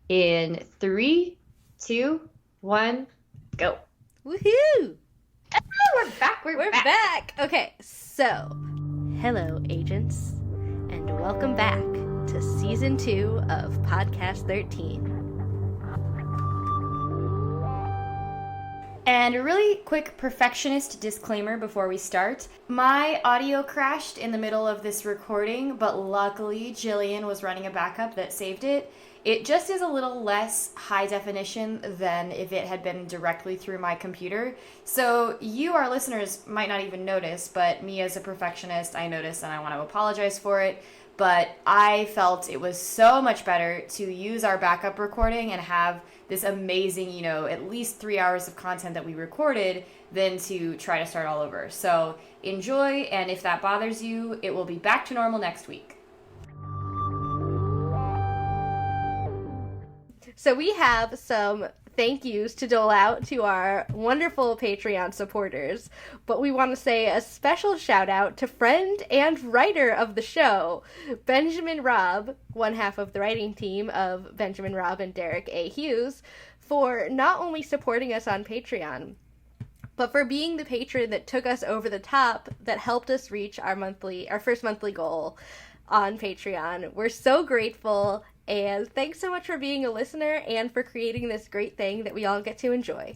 In 3, 2, 1, go. Woohoo! Oh, we're back. We're back. Okay, so hello, agents, and welcome back to Season 2 of Podcast 13. And a really quick perfectionist disclaimer before we start. My audio crashed in the middle of this recording, but luckily Jillian was running a backup that saved it. It just is a little less high definition than if it had been directly through my computer. So you, our listeners, might not even notice, but me as a perfectionist, I noticed and I want to apologize for it. But I felt it was so much better to use our backup recording and have this amazing, at least 3 hours of content that we recorded than to try to start all over. So enjoy, and if that bothers you, it will be back to normal next week. So we have some thank yous to dole out to our wonderful Patreon supporters, but we want to say a special shout out to friend and writer of the show, Benjamin Robb, one half of the writing team of Benjamin Robb and Derek A. Hughes, for not only supporting us on Patreon, but for being the patron that took us over the top, that helped us reach our first monthly goal on Patreon. We're so grateful. And thanks so much for being a listener and for creating this great thing that we all get to enjoy.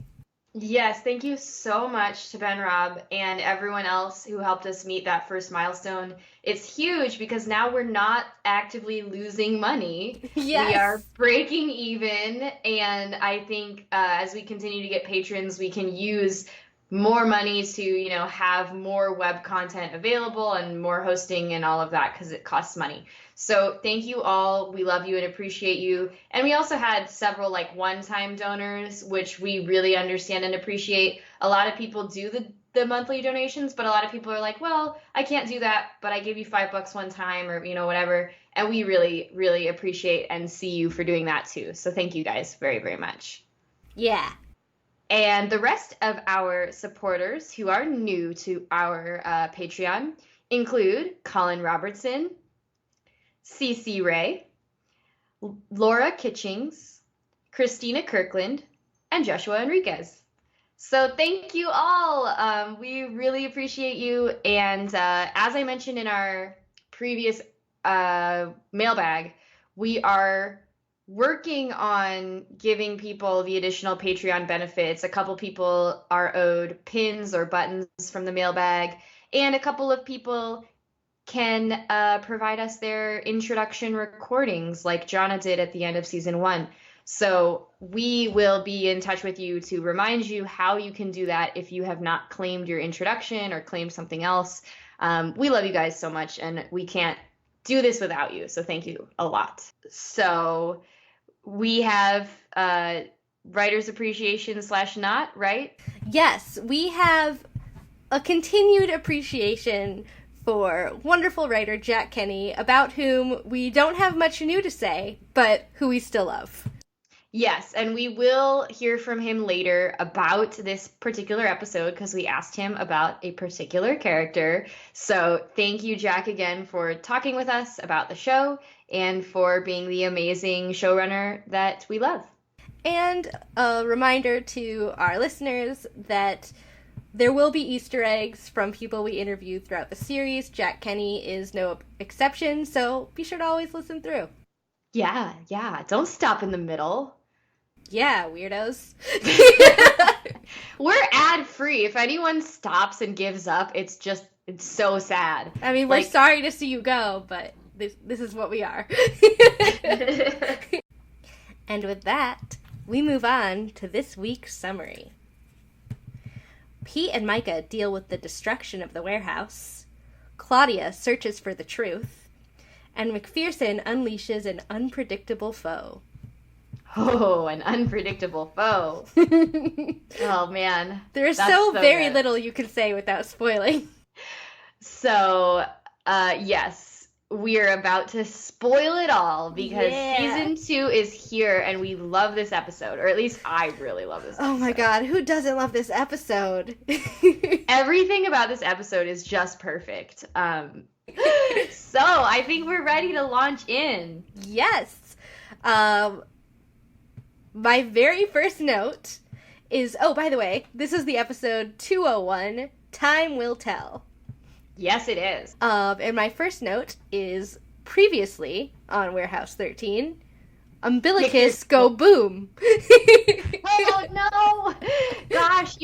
Yes, thank you so much to Ben Robb and everyone else who helped us meet that first milestone. It's huge because now we're not actively losing money. Yes. We are breaking even, and I think as we continue to get patrons, we can use more money to, have more web content available and more hosting and all of that because it costs money. So thank you all. We love you and appreciate you. And we also had several one-time donors, which we really understand and appreciate. A lot of people do the monthly donations, but a lot of people are like, well, I can't do that, but I gave you $5 one time or, whatever. And we really, really appreciate and see you for doing that too. So thank you guys very, very much. Yeah. And the rest of our supporters who are new to our Patreon include Colin Robertson, CC Ray, Laura Kitchings, Christina Kirkland, and Joshua Enriquez. So thank you all. We really appreciate you. And as I mentioned in our previous mailbag, we are working on giving people the additional Patreon benefits. A couple people are owed pins or buttons from the mailbag, and a couple of people can provide us their introduction recordings like Jonna did at the end of season 1. So we will be in touch with you to remind you how you can do that if you have not claimed your introduction or claimed something else. We love you guys so much, and we can't do this without you. So thank you a lot. So we have writer's appreciation / not, right? Yes, we have a continued appreciation for wonderful writer Jack Kenny, about whom we don't have much new to say, but who we still love. Yes, and we will hear from him later about this particular episode because we asked him about a particular character. So thank you, Jack, again for talking with us about the show and for being the amazing showrunner that we love. And a reminder to our listeners that there will be Easter eggs from people we interviewed throughout the series. Jack Kenny is no exception, so be sure to always listen through. Yeah. Don't stop in the middle. Yeah, weirdos. We're ad-free. If anyone stops and gives up, it's so sad. I mean, we're sorry to see you go, but this is what we are. And with that, we move on to this week's summary. Pete and Myka deal with the destruction of the warehouse. Claudia searches for the truth. And McPherson unleashes an unpredictable foe. Oh, an unpredictable foe. Oh, man. There's so very little you can say without spoiling. So, yes, we're about to spoil it all because season 2 is here and we love this episode, or at least I really love this episode. Oh my god, who doesn't love this episode? Everything about this episode is just perfect. So I think we're ready to launch in. Yes. My very first note is, oh, by the way, this is the episode 201, Time Will Tell. Yes, it is. And my first note is, previously on Warehouse 13, umbilicus go boom. Oh, no! Gosh,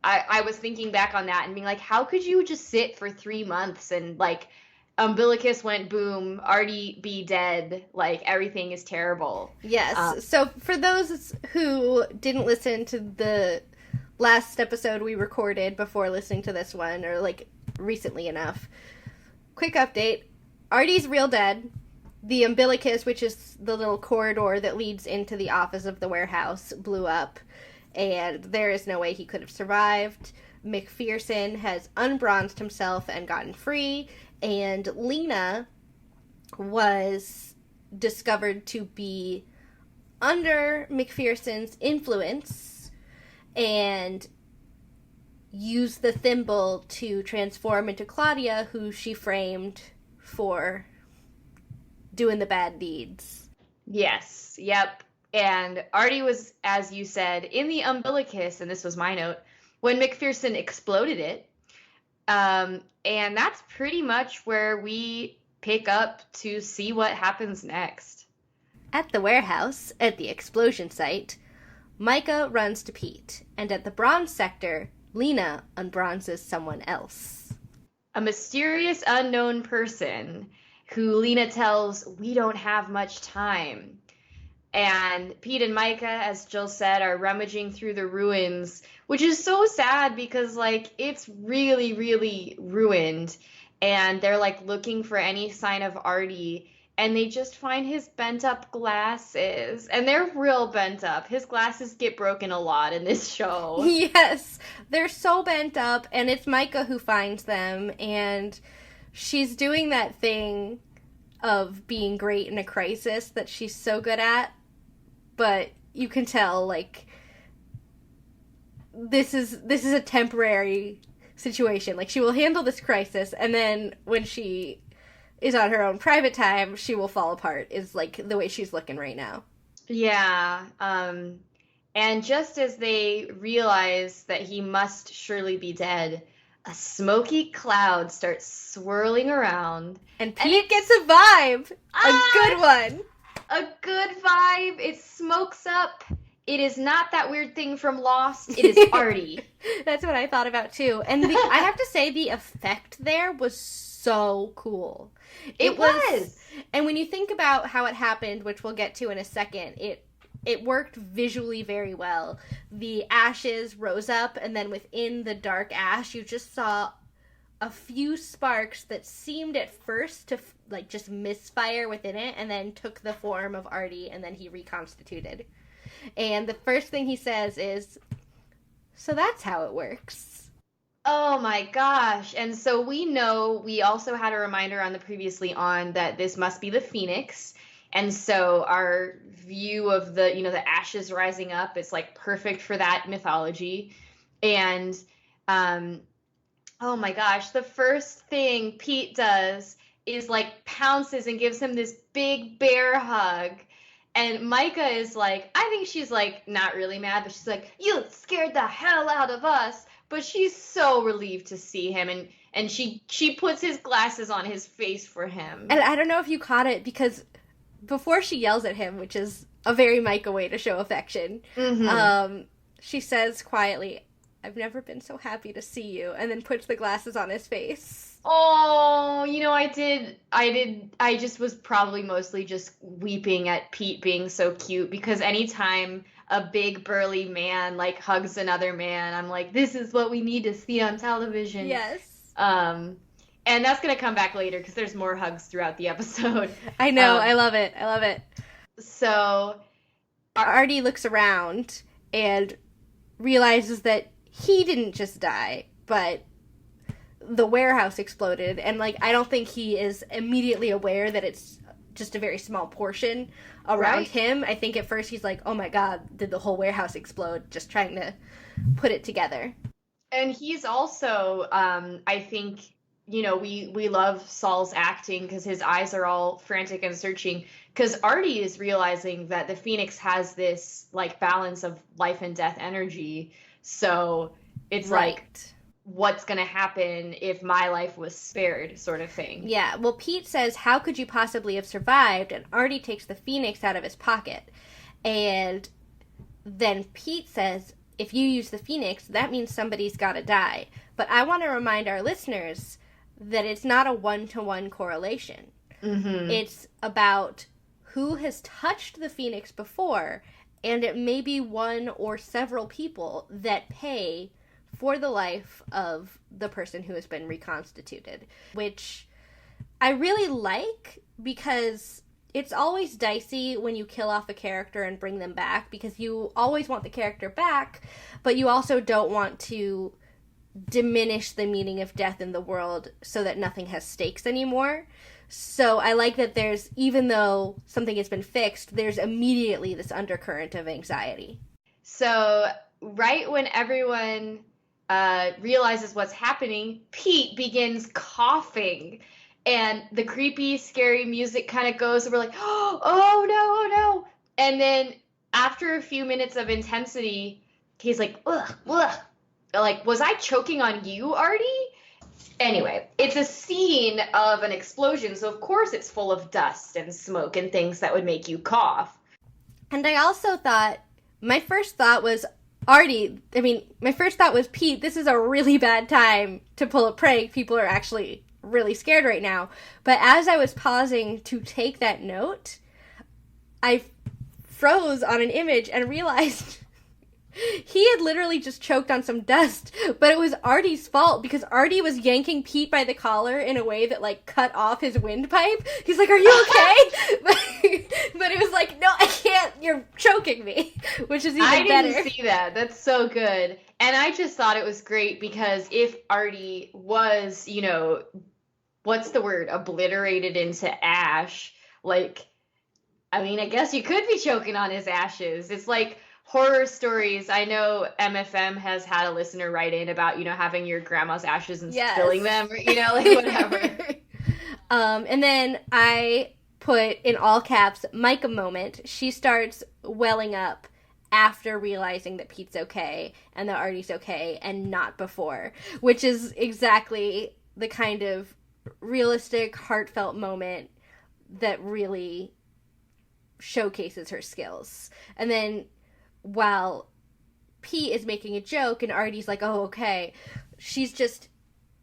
I was thinking back on that and being like, how could you just sit for 3 months and, like, umbilicus went boom, Artie be dead, like, everything is terrible. Yes. So for those who didn't listen to the last episode we recorded before listening to this one, or, like, recently enough, quick update. Artie's real dead. The umbilicus, which is the little corridor that leads into the office of the warehouse, blew up, and there is no way he could have survived. McPherson has unbronzed himself and gotten free, and Lena was discovered to be under McPherson's influence and used the thimble to transform into Claudia, who she framed for doing the bad deeds. Yes, yep. And Artie was, as you said, in the umbilicus, and this was my note, when McPherson exploded it. And that's pretty much where we pick up to see what happens next. At the warehouse, at the explosion site, Myka runs to Pete, and at the bronze sector, Lena unbronzes someone else. A mysterious unknown person who Lena tells, we don't have much time. And Pete and Myka, as Jill said, are rummaging through the ruins, which is so sad because, like, it's really, really ruined. And they're, like, looking for any sign of Artie. And they just find his bent-up glasses. And they're real bent up. His glasses get broken a lot in this show. Yes, they're so bent up. And it's Myka who finds them. And she's doing that thing of being great in a crisis that she's so good at. But you can tell, like, this is a temporary situation. Like, she will handle this crisis, and then when she is on her own private time, she will fall apart, is, like, the way she's looking right now. Yeah, and just as they realize that he must surely be dead, a smoky cloud starts swirling around. And Pete gets a vibe! A good one! A good vibe. It smokes up. It is not that weird thing from Lost. It is Artie. That's what I thought about, too. And I have to say, the effect there was so cool. It was. And when you think about how it happened, which we'll get to in a second, it worked visually very well. The ashes rose up, and then within the dark ash, you just saw a few sparks that seemed at first to, like, just misfire within it, and then took the form of Artie, and then he reconstituted. And the first thing he says is, so that's how it works. Oh my gosh. And so we know, we also had a reminder on the previously on that this must be the Phoenix. And so our view of the, the ashes rising up is, like, perfect for that mythology. And, oh my gosh, the first thing Pete does is, like, pounces and gives him this big bear hug. And Myka is like, I think she's, like, not really mad, but she's like, you scared the hell out of us. But she's so relieved to see him, and she puts his glasses on his face for him. And I don't know if you caught it, because before she yells at him, which is a very Myka way to show affection, she says quietly, I've never been so happy to see you, and then puts the glasses on his face. Oh, I just was probably mostly just weeping at Pete being so cute, because anytime a big burly man, like, hugs another man, I'm like, this is what we need to see on television. Yes. And that's going to come back later, because there's more hugs throughout the episode. I know, I love it. I love it. So Artie looks around and realizes that he didn't just die, but the warehouse exploded, and, like, I don't think he is immediately aware that it's just a very small portion around him. I think at first he's like, oh my god, did the whole warehouse explode? Just trying to put it together. And he's also, I think, we love Saul's acting because his eyes are all frantic and searching. because Artie is realizing that the Phoenix has this like balance of life and death energy. So it's like, what's going to happen if my life was spared, sort of thing. Yeah, well, Pete says, how could you possibly have survived? And Artie takes the Phoenix out of his pocket. And then Pete says, if you use the Phoenix, that means somebody's got to die. But I want to remind our listeners that it's not a one-to-one correlation. Mm-hmm. It's about who has touched the Phoenix before, and it may be one or several people that pay for the life of the person who has been reconstituted, which I really like, because it's always dicey when you kill off a character and bring them back, because you always want the character back, but you also don't want to diminish the meaning of death in the world so that nothing has stakes anymore. So I like that there's, even though something has been fixed, there's immediately this undercurrent of anxiety. So right when everyone realizes what's happening, Pete begins coughing, and the creepy, scary music kind of goes, and we're like, oh no, oh no. And then after a few minutes of intensity, he's like, ugh, ugh. Like, was I choking on you, Artie? Anyway, it's a scene of an explosion, so of course it's full of dust and smoke and things that would make you cough. And I also thought, my first thought was, my first thought was, Pete, this is a really bad time to pull a prank. People are actually really scared right now. But as I was pausing to take that note, I froze on an image and realized he had literally just choked on some dust, but it was Artie's fault, because Artie was yanking Pete by the collar in a way that, like, cut off his windpipe. He's like, are you okay? but it was like, no, I can't, you're choking me, which is even better. I didn't see that. That's so good. And I just thought it was great, because if Artie was, what's the word, obliterated into ash, like, I mean, I guess you could be choking on his ashes. It's like horror stories. I know MFM has had a listener write in about, having your grandma's ashes and spilling them, or, like whatever. And then I put in all caps, Myka moment. She starts welling up after realizing that Pete's okay and that Artie's okay, and not before, which is exactly the kind of realistic, heartfelt moment that really showcases her skills. And then while Pete is making a joke and Artie's like, oh, okay, she's just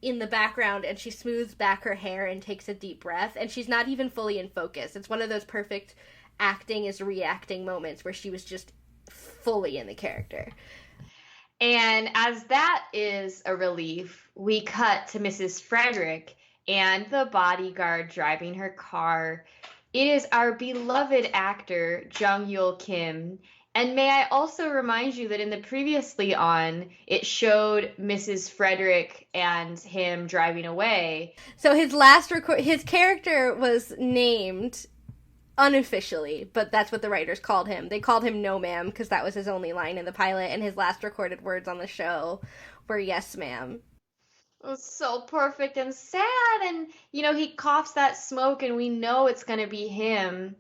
in the background and she smooths back her hair and takes a deep breath, and she's not even fully in focus. It's one of those perfect acting is reacting moments where she was just fully in the character. And as that is a relief, we cut to Mrs. Frederick and the bodyguard driving her car. It is our beloved actor, Jung-Yul Kim. And may I also remind you that in the previously on, it showed Mrs. Frederick and him driving away. So his his character was named unofficially, but that's what the writers called him. They called him No Ma'am because that was his only line in the pilot, and his last recorded words on the show were yes ma'am. It was so perfect and sad, and he coughs that smoke and we know it's going to be him.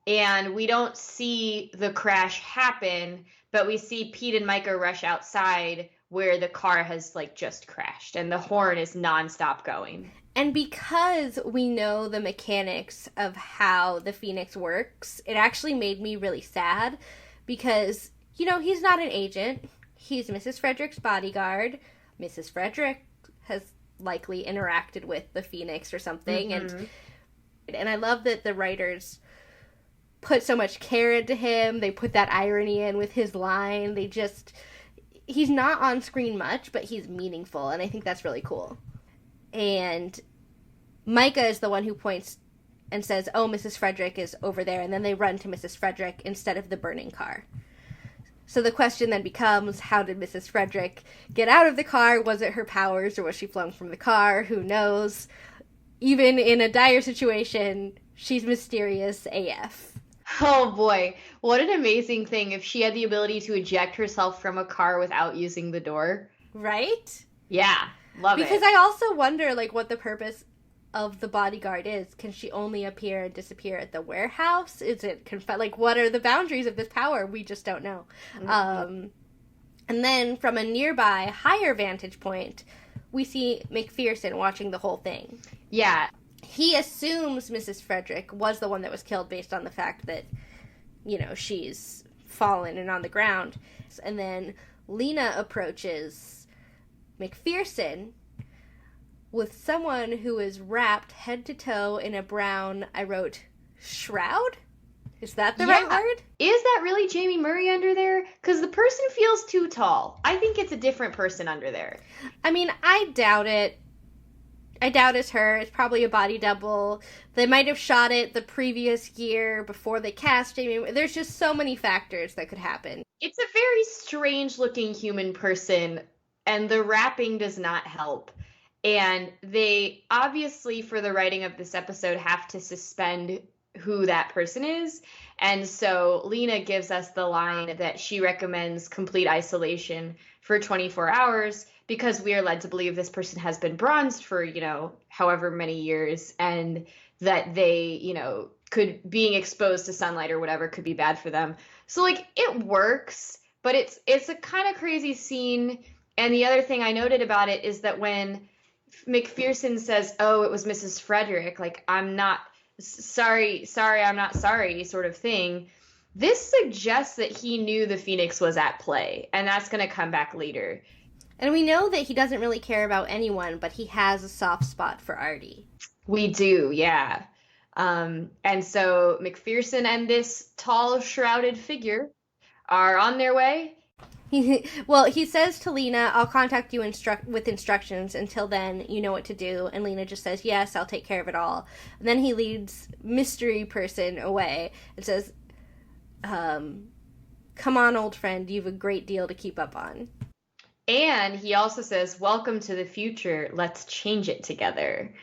And we don't see the crash happen, but we see Pete and Myka rush outside where the car has just crashed and the horn is nonstop going. And because we know the mechanics of how the Phoenix works, it actually made me really sad, because, he's not an agent. He's Mrs. Frederick's bodyguard. Mrs. Frederick has likely interacted with the Phoenix or something. Mm-hmm. And I love that the writers put so much care into him. They put that irony in with his line. He's not on screen much, but he's meaningful, and I think that's really cool. And Myka is the one who points and says, oh, Mrs. Frederick is over there, and then they run to Mrs. Frederick instead of the burning car. So the question then becomes, how did Mrs. Frederick get out of the car? Was it her powers, or was she flung from the car? Who knows? Even in a dire situation, she's mysterious AF. Oh boy, what an amazing thing if she had the ability to eject herself from a car without using the door. Right? Yeah, love it. Because I also wonder, what the purpose of the bodyguard is. Can she only appear and disappear at the warehouse? Is it like, what are the boundaries of this power? We just don't know. Mm-hmm. And then from a nearby higher vantage point, we see McPherson watching the whole thing. Yeah. He assumes Mrs. Frederick was the one that was killed based on the fact that, you know, she's fallen and on the ground. And then Lena approaches McPherson with someone who is wrapped head to toe in a brown, I wrote, shroud? Is that the right word? Is that really Jaime Murray under there? Because the person feels too tall. I think it's a different person under there. I mean, I doubt it. I doubt it's her. It's probably a body double. They might have shot it the previous year before they cast Jaime. There's just so many factors that could happen. It's a very strange-looking human person, and the wrapping does not help. And they obviously, for the writing of this episode, have to suspend who that person is. And so Lena gives us the line that she recommends complete isolation for 24 hours because we are led to believe this person has been bronzed for, you know, however many years, and that they, you know, being exposed to sunlight or whatever could be bad for them. So, like, it works, but it's a kind of crazy scene. And the other thing I noted about it is that when McPherson says, oh, it was Mrs. Frederick, like, I'm not sorry, I'm not sorry sort of thing, this suggests that he knew the Phoenix was at play, and that's going to come back later. And we know that he doesn't really care about anyone, but he has a soft spot for Artie. We do, yeah. And so McPherson and this tall, shrouded figure are on their way. He says to Lena, I'll contact you with instructions. Until then, you know what to do. And Lena just says, yes, I'll take care of it all. And then he leads mystery person away and says, come on, old friend, you have a great deal to keep up on. And he also says, welcome to the future. Let's change it together.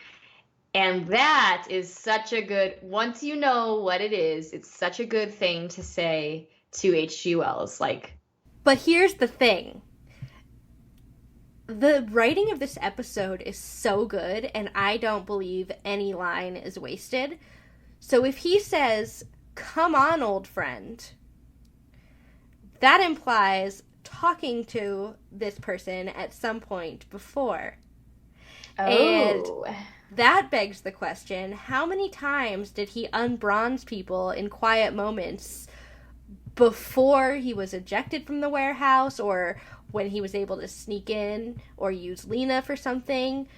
And that is such a good, once you know what it is, it's such a good thing to say to H.G. Wells. But here's the thing. The writing of this episode is so good, and I don't believe any line is wasted. So if he says, come on, old friend, that implies talking to this person at some point before. Oh. And that begs the question, how many times did he unbronze people in quiet moments before he was ejected from the warehouse, or when he was able to sneak in or use Lena for something?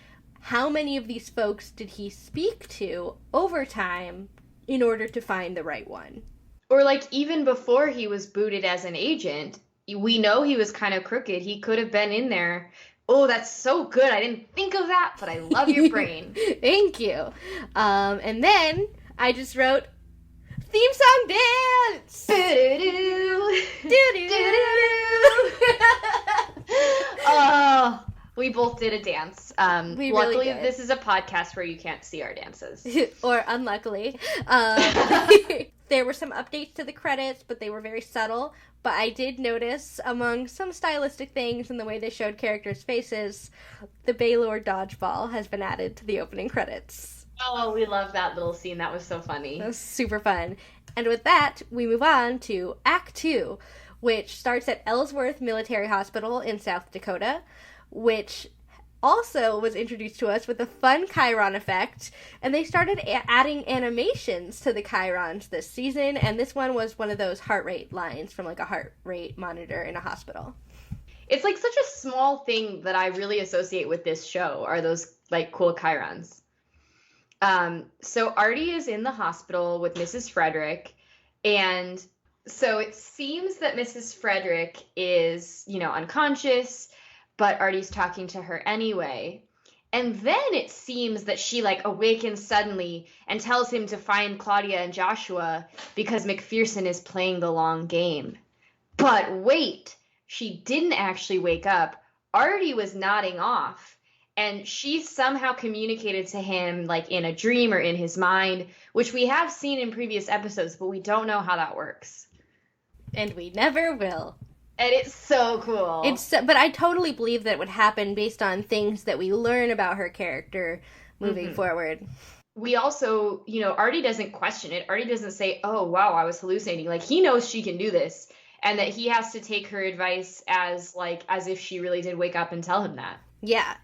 How many of these folks did he speak to over time in order to find the right one? Or even before he was booted as an agent, we know he was kind of crooked. He could have been in there. Oh, that's so good. I didn't think of that, but I love your brain. Thank you. And then I just wrote, theme song dance! Oh, we both did a dance. We luckily, really did. This is a podcast where you can't see our dances. Or unluckily. There were some updates to the credits, but they were very subtle. But I did notice, among some stylistic things in the way they showed characters' faces, the Baylor dodgeball has been added to the opening credits. Oh, we love that little scene. That was so funny. That was super fun. And with that, we move on to Act 2, which starts at Ellsworth Military Hospital in South Dakota, which also was introduced to us with a fun Chiron effect, and they started adding animations to the Chirons this season, and this one was one of those heart rate lines from a heart rate monitor in a hospital. It's such a small thing that I really associate with this show are those cool Chirons. So Artie is in the hospital with Mrs. Frederick, and so it seems that Mrs. Frederick is, unconscious, but Artie's talking to her anyway. And then it seems that she awakens suddenly and tells him to find Claudia and Joshua because McPherson is playing the long game. But wait, she didn't actually wake up. Artie was nodding off, and she somehow communicated to him in a dream or in his mind, which we have seen in previous episodes, but we don't know how that works. And we never will. And it's so cool. But I totally believe that it would happen based on things that we learn about her character moving forward. We also, Artie doesn't question it. Artie doesn't say, oh, wow, I was hallucinating. Like, he knows she can do this, and that he has to take her advice as if she really did wake up and tell him that. Yeah,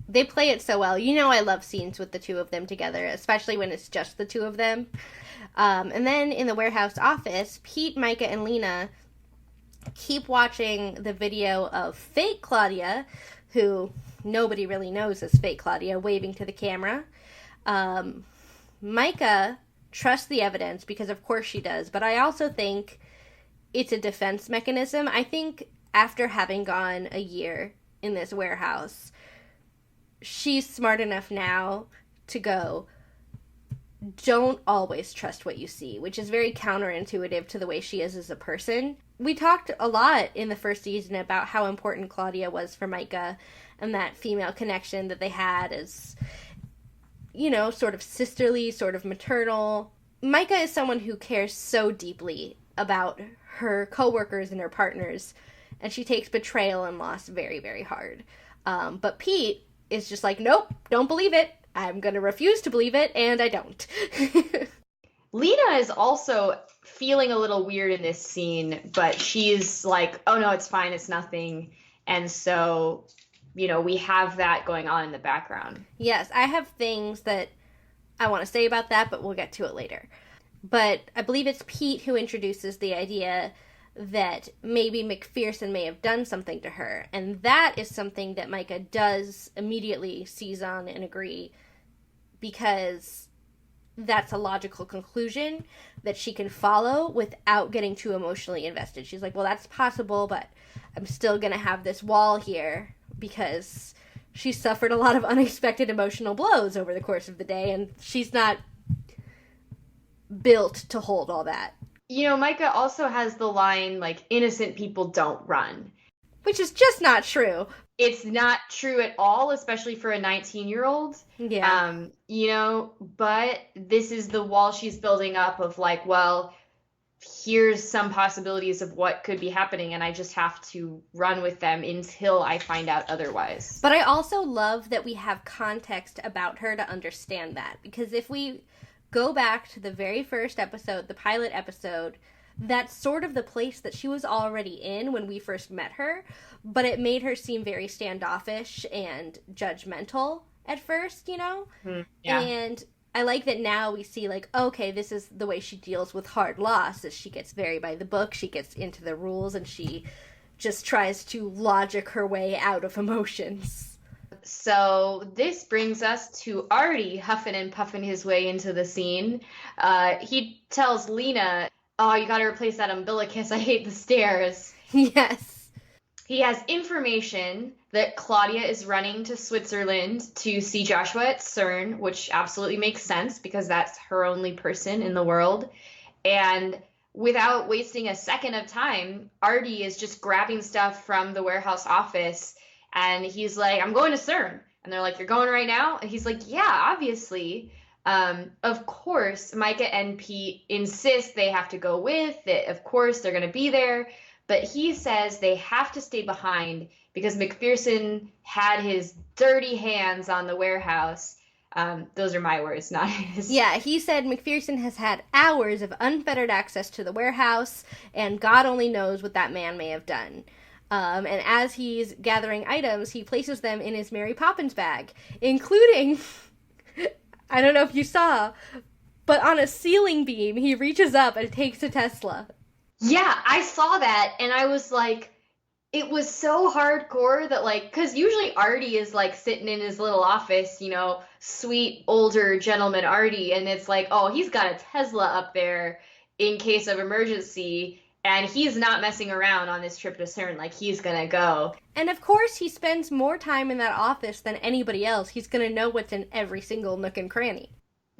they play it so well. I love scenes with the two of them together, especially when it's just the two of them. And then in the warehouse office, Pete, Myka, and Lena keep watching the video of fake Claudia, who nobody really knows is fake Claudia, waving to the camera. Myka trusts the evidence because of course she does, but I also think it's a defense mechanism. I think after having gone a year in this warehouse, she's smart enough now to go, don't always trust what you see, which is very counterintuitive to the way she is as a person. We talked a lot in the first season about how important Claudia was for Myka and that female connection that they had as, sort of sisterly, sort of maternal. Myka is someone who cares so deeply about her coworkers and her partners, and she takes betrayal and loss very, very hard. But Pete is just like, nope, don't believe it. I'm going to refuse to believe it, and I don't. Lena is also feeling a little weird in this scene, but she's like, oh no, it's fine, it's nothing. And so, we have that going on in the background. Yes, I have things that I want to say about that, but we'll get to it later. But I believe it's Pete who introduces the idea that maybe McPherson may have done something to her. And that is something that Myka does immediately seize on and agree, because that's a logical conclusion that she can follow without getting too emotionally invested. She's like, well, that's possible, but I'm still going to have this wall here because she suffered a lot of unexpected emotional blows over the course of the day, and she's not built to hold all that. Myka also has the line, like, innocent people don't run. Which is just not true. It's not true at all, especially for a 19-year-old. Yeah. But this is the wall she's building up of like, well, here's some possibilities of what could be happening, and I just have to run with them until I find out otherwise. But I also love that we have context about her to understand that, because if we go back to the very first episode, the pilot episode, that's sort of the place that she was already in when we first met her, but it made her seem very standoffish and judgmental at first, Yeah. And I like that now we see, like, okay, this is the way she deals with hard loss, is she gets very by the book, she gets into the rules, and she just tries to logic her way out of emotions. So this brings us to Artie huffing and puffing his way into the scene. He tells Lena, oh, you gotta replace that umbilicus, I hate the stairs. Yes. He has information that Claudia is running to Switzerland to see Joshua at CERN, which absolutely makes sense because that's her only person in the world. And without wasting a second of time, Artie is just grabbing stuff from the warehouse office, and he's like, I'm going to CERN. And they're like, you're going right now? And he's like, yeah, obviously. Of course, Myka and Pete insist they have to go with it. Of course, they're going to be there. But he says they have to stay behind because McPherson had his dirty hands on the warehouse. Those are my words, not his. Yeah, he said McPherson has had hours of unfettered access to the warehouse, and God only knows what that man may have done. And as he's gathering items, he places them in his Mary Poppins bag, including, I don't know if you saw, but on a ceiling beam, he reaches up and takes a Tesla. Yeah, I saw that, and I was like, it was so hardcore that, like, because usually Artie is, like, sitting in his little office, sweet, older gentleman Artie, and it's like, oh, he's got a Tesla up there in case of emergency, and he's not messing around on this trip to CERN, like, he's gonna go. And of course, he spends more time in that office than anybody else. He's gonna know what's in every single nook and cranny.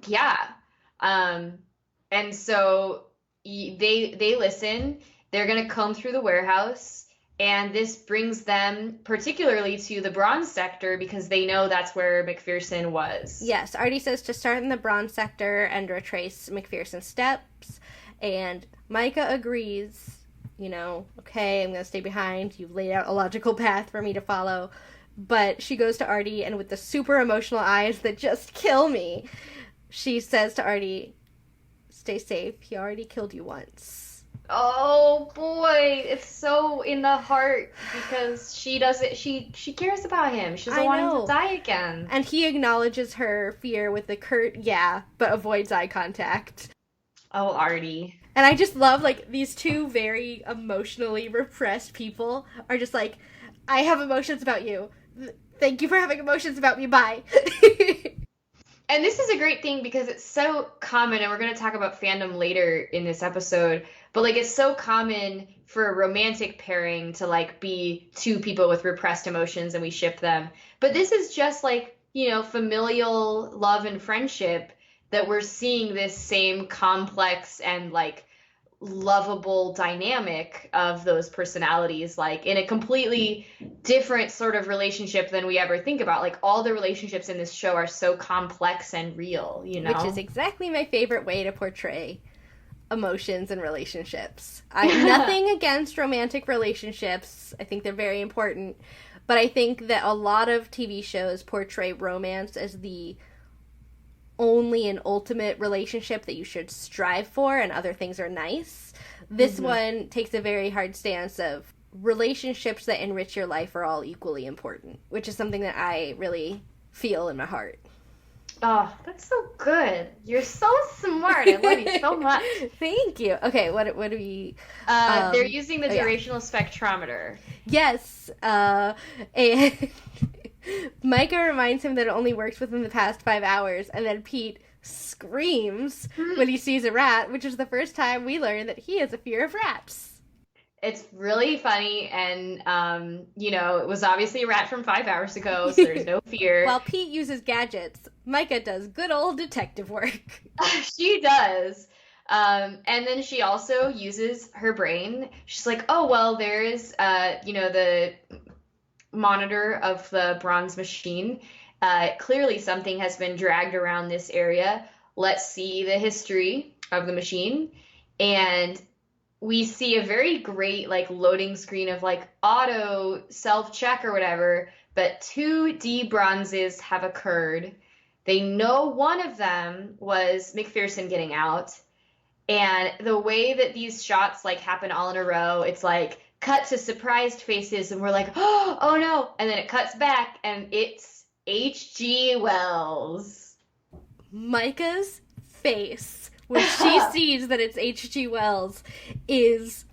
Yeah. And so they listen. They're going to comb through the warehouse, and this brings them particularly to the bronze sector because they know that's where McPherson was. Yes, Artie says to start in the bronze sector and retrace McPherson's steps, and Myka agrees, okay, I'm going to stay behind. You've laid out a logical path for me to follow. But she goes to Artie, and with the super emotional eyes that just kill me, she says to Artie, "Stay safe. He already killed you once." Oh boy, it's so in the heart because she doesn't. She cares about him. She doesn't want him to die again. And he acknowledges her fear with the curt "yeah," but avoids eye contact. Oh, Artie. And I just love, like, these two very emotionally repressed people are just like, "I have emotions about you. Thank you for having emotions about me. Bye." And this is a great thing because it's so common, and we're going to talk about fandom later in this episode, but, like, it's so common for a romantic pairing to, like, be two people with repressed emotions and we ship them. But this is just, like, you know, familial love and friendship that we're seeing this same complex and, like, lovable dynamic of those personalities, like in a completely different sort of relationship than we ever think about. Like all the relationships in this show are so complex and real, you know? Which is exactly my favorite way to portray emotions and relationships. I'm nothing against romantic relationships. I think they're very important. But I think that a lot of TV shows portray romance as the only and ultimate relationship that you should strive for, and other things are nice. This one takes a very hard stance of relationships that enrich your life are all equally important, which is something that I really feel in my heart. Oh, that's so good. You're so smart. I love you so much. Thank you. Okay, what do we... they're using the durational spectrometer. Yes. And Myka reminds him that it only works within the past 5 hours, and then Pete screams when he sees a rat, which is the first time we learn that he has a fear of rats. It's really funny, and, you know, it was obviously a rat from 5 hours ago, so there's no fear. While Pete uses gadgets, Myka does good old detective work. She does. And then she also uses her brain. She's like, oh, well, there's, you know, the monitor of the bronze machine. Clearly something has been dragged around this area. Let's see the history of the machine. And we see a very great, like, loading screen of, like, auto self-check or whatever, but 2 debronzes have occurred. They know one of them was McPherson getting out. And the way that these shots, like, happen all in a row, it's like cut to surprised faces, and we're like, oh no, and then it cuts back, and it's H.G. Wells. Myka's face when she sees that it's H.G. Wells is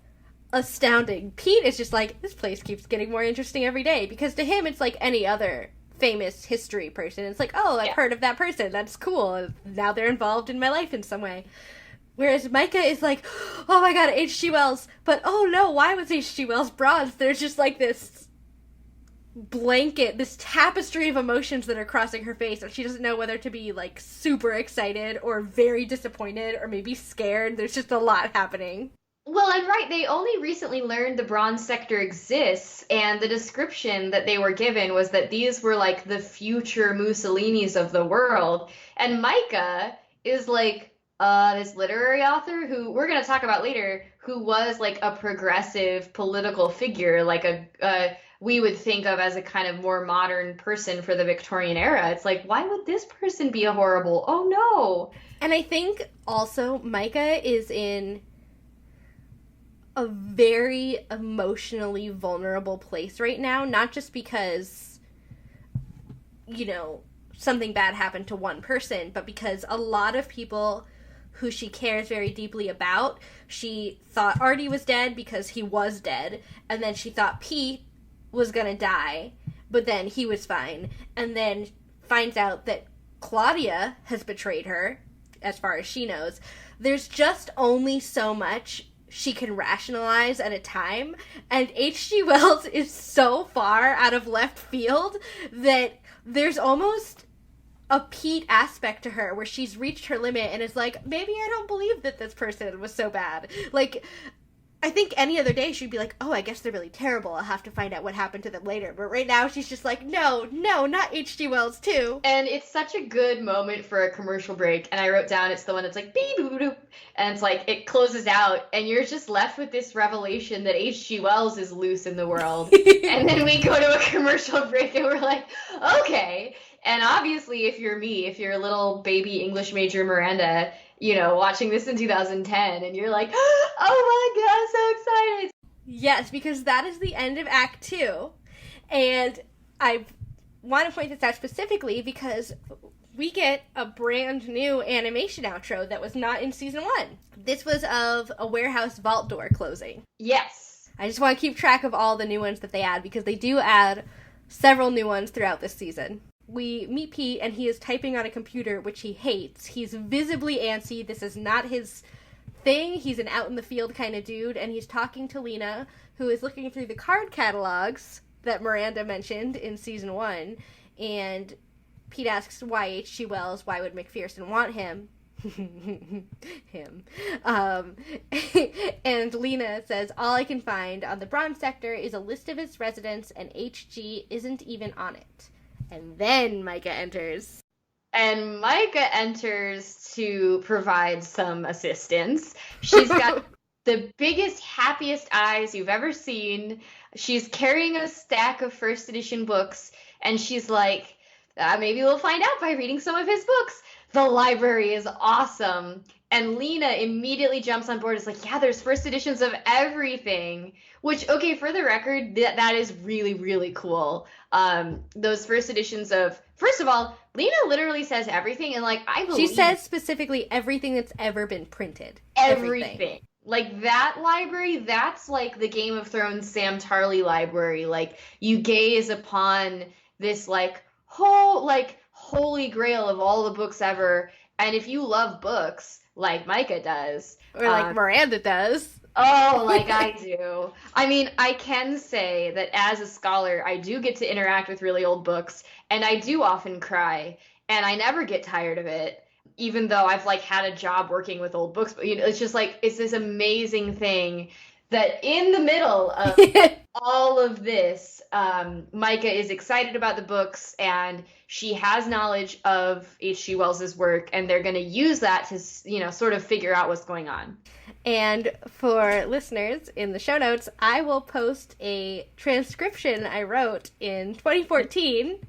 astounding. Pete is just like, this place keeps getting more interesting every day, because to him it's like any other famous history person. It's like, oh, I've heard of that person, that's cool, now they're involved in my life in some way. Whereas Myka is like, oh my god, H.G. Wells, but oh no, why was H.G. Wells bronze? There's just like this blanket, this tapestry of emotions that are crossing her face, and she doesn't know whether to be like super excited or very disappointed or maybe scared. There's just a lot happening. Well, and right, they only recently learned the bronze sector exists, and the description that they were given was that these were like the future Mussolinis of the world. And Myka is like, this literary author who we're going to talk about later, who was like a progressive political figure, like we would think of as a kind of more modern person for the Victorian era. It's like, why would this person be a horrible? Oh no. And I think also Myka is in a very emotionally vulnerable place right now, not just because, you know, something bad happened to one person, but because a lot of people who she cares very deeply about, she thought Artie was dead because he was dead, and then she thought Pete was gonna die, but then he was fine, and then finds out that Claudia has betrayed her, as far as she knows. There's just only so much she can rationalize at a time, and H.G. Wells is so far out of left field that there's almost a Pete aspect to her where she's reached her limit and is like, maybe I don't believe that this person was so bad. Like, I think any other day she'd be like, oh, I guess they're really terrible. I'll have to find out what happened to them later. But right now she's just like, no, not H.G. Wells too. And it's such a good moment for a commercial break. And I wrote down, it's the one that's like, beep, boop, boop. And it's like, it closes out. And you're just left with this revelation that H.G. Wells is loose in the world. And then we go to a commercial break and we're like, okay. And obviously, if you're me, if you're a little baby English major Miranda, you know, watching this in 2010, and you're like, oh my god, I'm so excited. Yes, because that is the end of Act 2. And I want to point this out specifically because we get a brand new animation outro that was not in Season 1. This was of a warehouse vault door closing. Yes. I just want to keep track of all the new ones that they add, because they do add several new ones throughout this season. We meet Pete, and he is typing on a computer, which he hates. He's visibly antsy. This is not his thing. He's an out-in-the-field kind of dude, and he's talking to Lena, who is looking through the card catalogs that Miranda mentioned in Season 1, and Pete asks why H.G. Wells, why would McPherson want him? Him. And Lena says, all I can find on the Bronze Sector is a list of its residents, and H.G. isn't even on it. And then Myka enters. And Myka enters to provide some assistance. She's got the biggest, happiest eyes you've ever seen. She's carrying a stack of first edition books, and she's like, maybe we'll find out by reading some of his books. The library is awesome. And Lena immediately jumps on board. It's like, yeah, there's first editions of everything. Which, okay, for the record, that is really, really cool. Those first editions of, first of all, Lena literally says everything, and like, I believe. She says specifically everything that's ever been printed. Everything. Like, that library, that's like the Game of Thrones Sam Tarly library. Like, you gaze upon this, like, holy grail of all the books ever. And if you love books, like Myka does. Or like Miranda does. Oh, like I do. I mean, I can say that as a scholar, I do get to interact with really old books, and I do often cry, and I never get tired of it, even though I've, like, had a job working with old books. But, you know, it's just, like, it's this amazing thing that in the middle of all of this, Myka is excited about the books, and she has knowledge of H.G. Wells's work, and they're going to use that to, you know, sort of figure out what's going on. And for listeners, in the show notes, I will post a transcription I wrote in 2014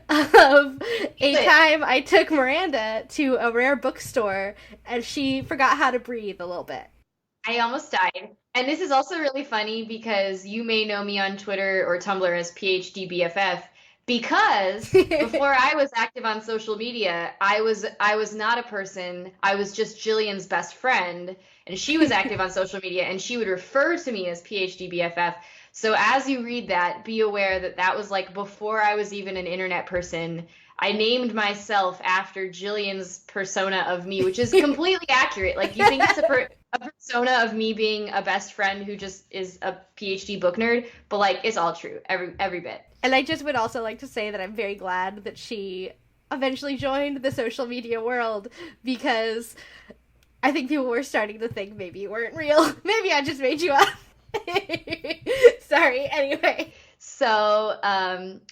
of a time I took Miranda to a rare bookstore, and she forgot how to breathe a little bit. I almost died. And this is also really funny because you may know me on Twitter or Tumblr as PhD BFF, because before I was active on social media, I was not a person. I was just Jillian's best friend, and she was active on social media, and she would refer to me as PhD BFF. So as you read that, be aware that that was like before I was even an internet person. I named myself after Jillian's persona of me, which is completely accurate. Like, you think it's a persona of me being a best friend who just is a PhD book nerd, but like, it's all true, every bit. And I just would also like to say that I'm very glad that she eventually joined the social media world, because I think people were starting to think maybe you weren't real. Maybe I just made you up. Sorry, anyway. So,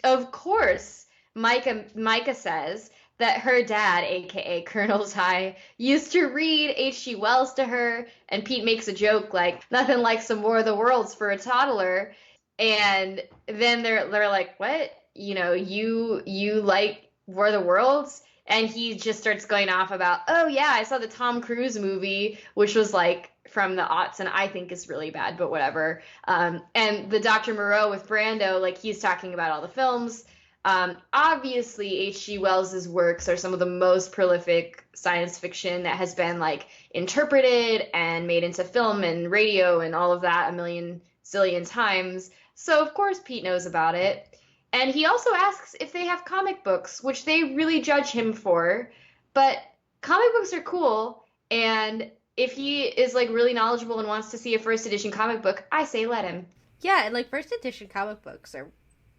of course, Myka says that her dad, aka Colonel Ty, used to read H.G. Wells to her, and Pete makes a joke like, nothing like some War of the Worlds for a toddler. And then they're like, what? You know, you like War of the Worlds? And he just starts going off about, oh yeah, I saw the Tom Cruise movie, which was like from the aughts, and I think is really bad, but whatever. And the Dr. Moreau with Brando, like, he's talking about all the films. Obviously, H.G. Wells's works are some of the most prolific science fiction that has been, like, interpreted and made into film and radio and all of that a million zillion times. So, of course, Pete knows about it. And he also asks if they have comic books, which they really judge him for. But comic books are cool, and if he is, like, really knowledgeable and wants to see a first edition comic book, I say let him. Yeah, and, like, first edition comic books are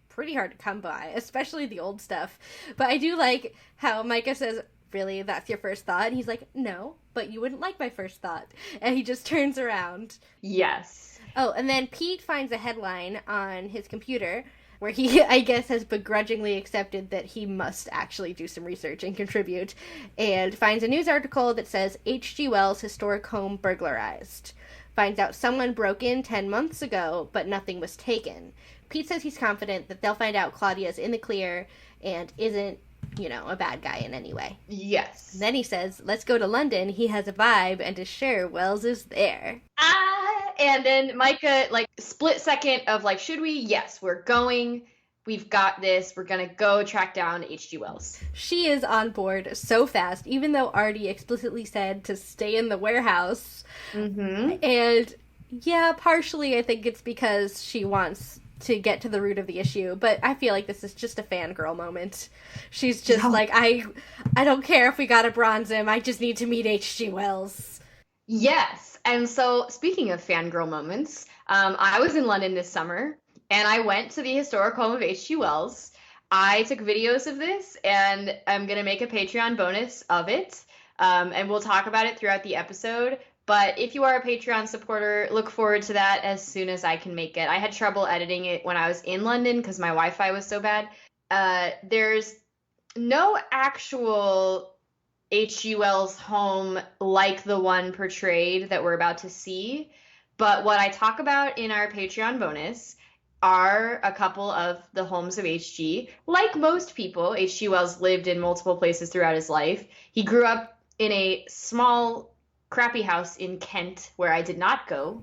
pretty hard to come by, especially the old stuff. But I do like how Myka says really, that's your first thought? And he's like, no, but you wouldn't like my first thought. And he just turns around. Yes. Oh, and then Pete finds a headline on his computer where he, I guess, has begrudgingly accepted that he must actually do some research and contribute, and finds a news article that says, H.G. Wells' historic home burglarized. Finds out someone broke in 10 months ago, but nothing was taken. Pete says he's confident that they'll find out Claudia's in the clear and isn't, a bad guy in any way. Yes. And then he says, let's go to London. He has a vibe and is sure Wells is there. And then Myka, split second of, should we? Yes, we're going. We've got this. We're going to go track down H.G. Wells. She is on board so fast, even though Artie explicitly said to stay in the warehouse. Mm-hmm. And, yeah, partially I think it's because she wants to get to the root of the issue, but I feel like this is just a fangirl moment. She's just I don't care if we gotta bronze him, I just need to meet H.G. Wells. Yes, and so speaking of fangirl moments, I was in London this summer, and I went to the historic home of H.G. Wells. I took videos of this, and I'm gonna make a Patreon bonus of it, and we'll talk about it throughout the episode. But if you are a Patreon supporter, look forward to that as soon as I can make it. I had trouble editing it when I was in London because my Wi-Fi was so bad. There's no actual H.G. Wells home like the one portrayed that we're about to see. But what I talk about in our Patreon bonus are a couple of the homes of H.G. Like most people, H.G. Wells lived in multiple places throughout his life. He grew up in a small crappy house in Kent, where I did not go.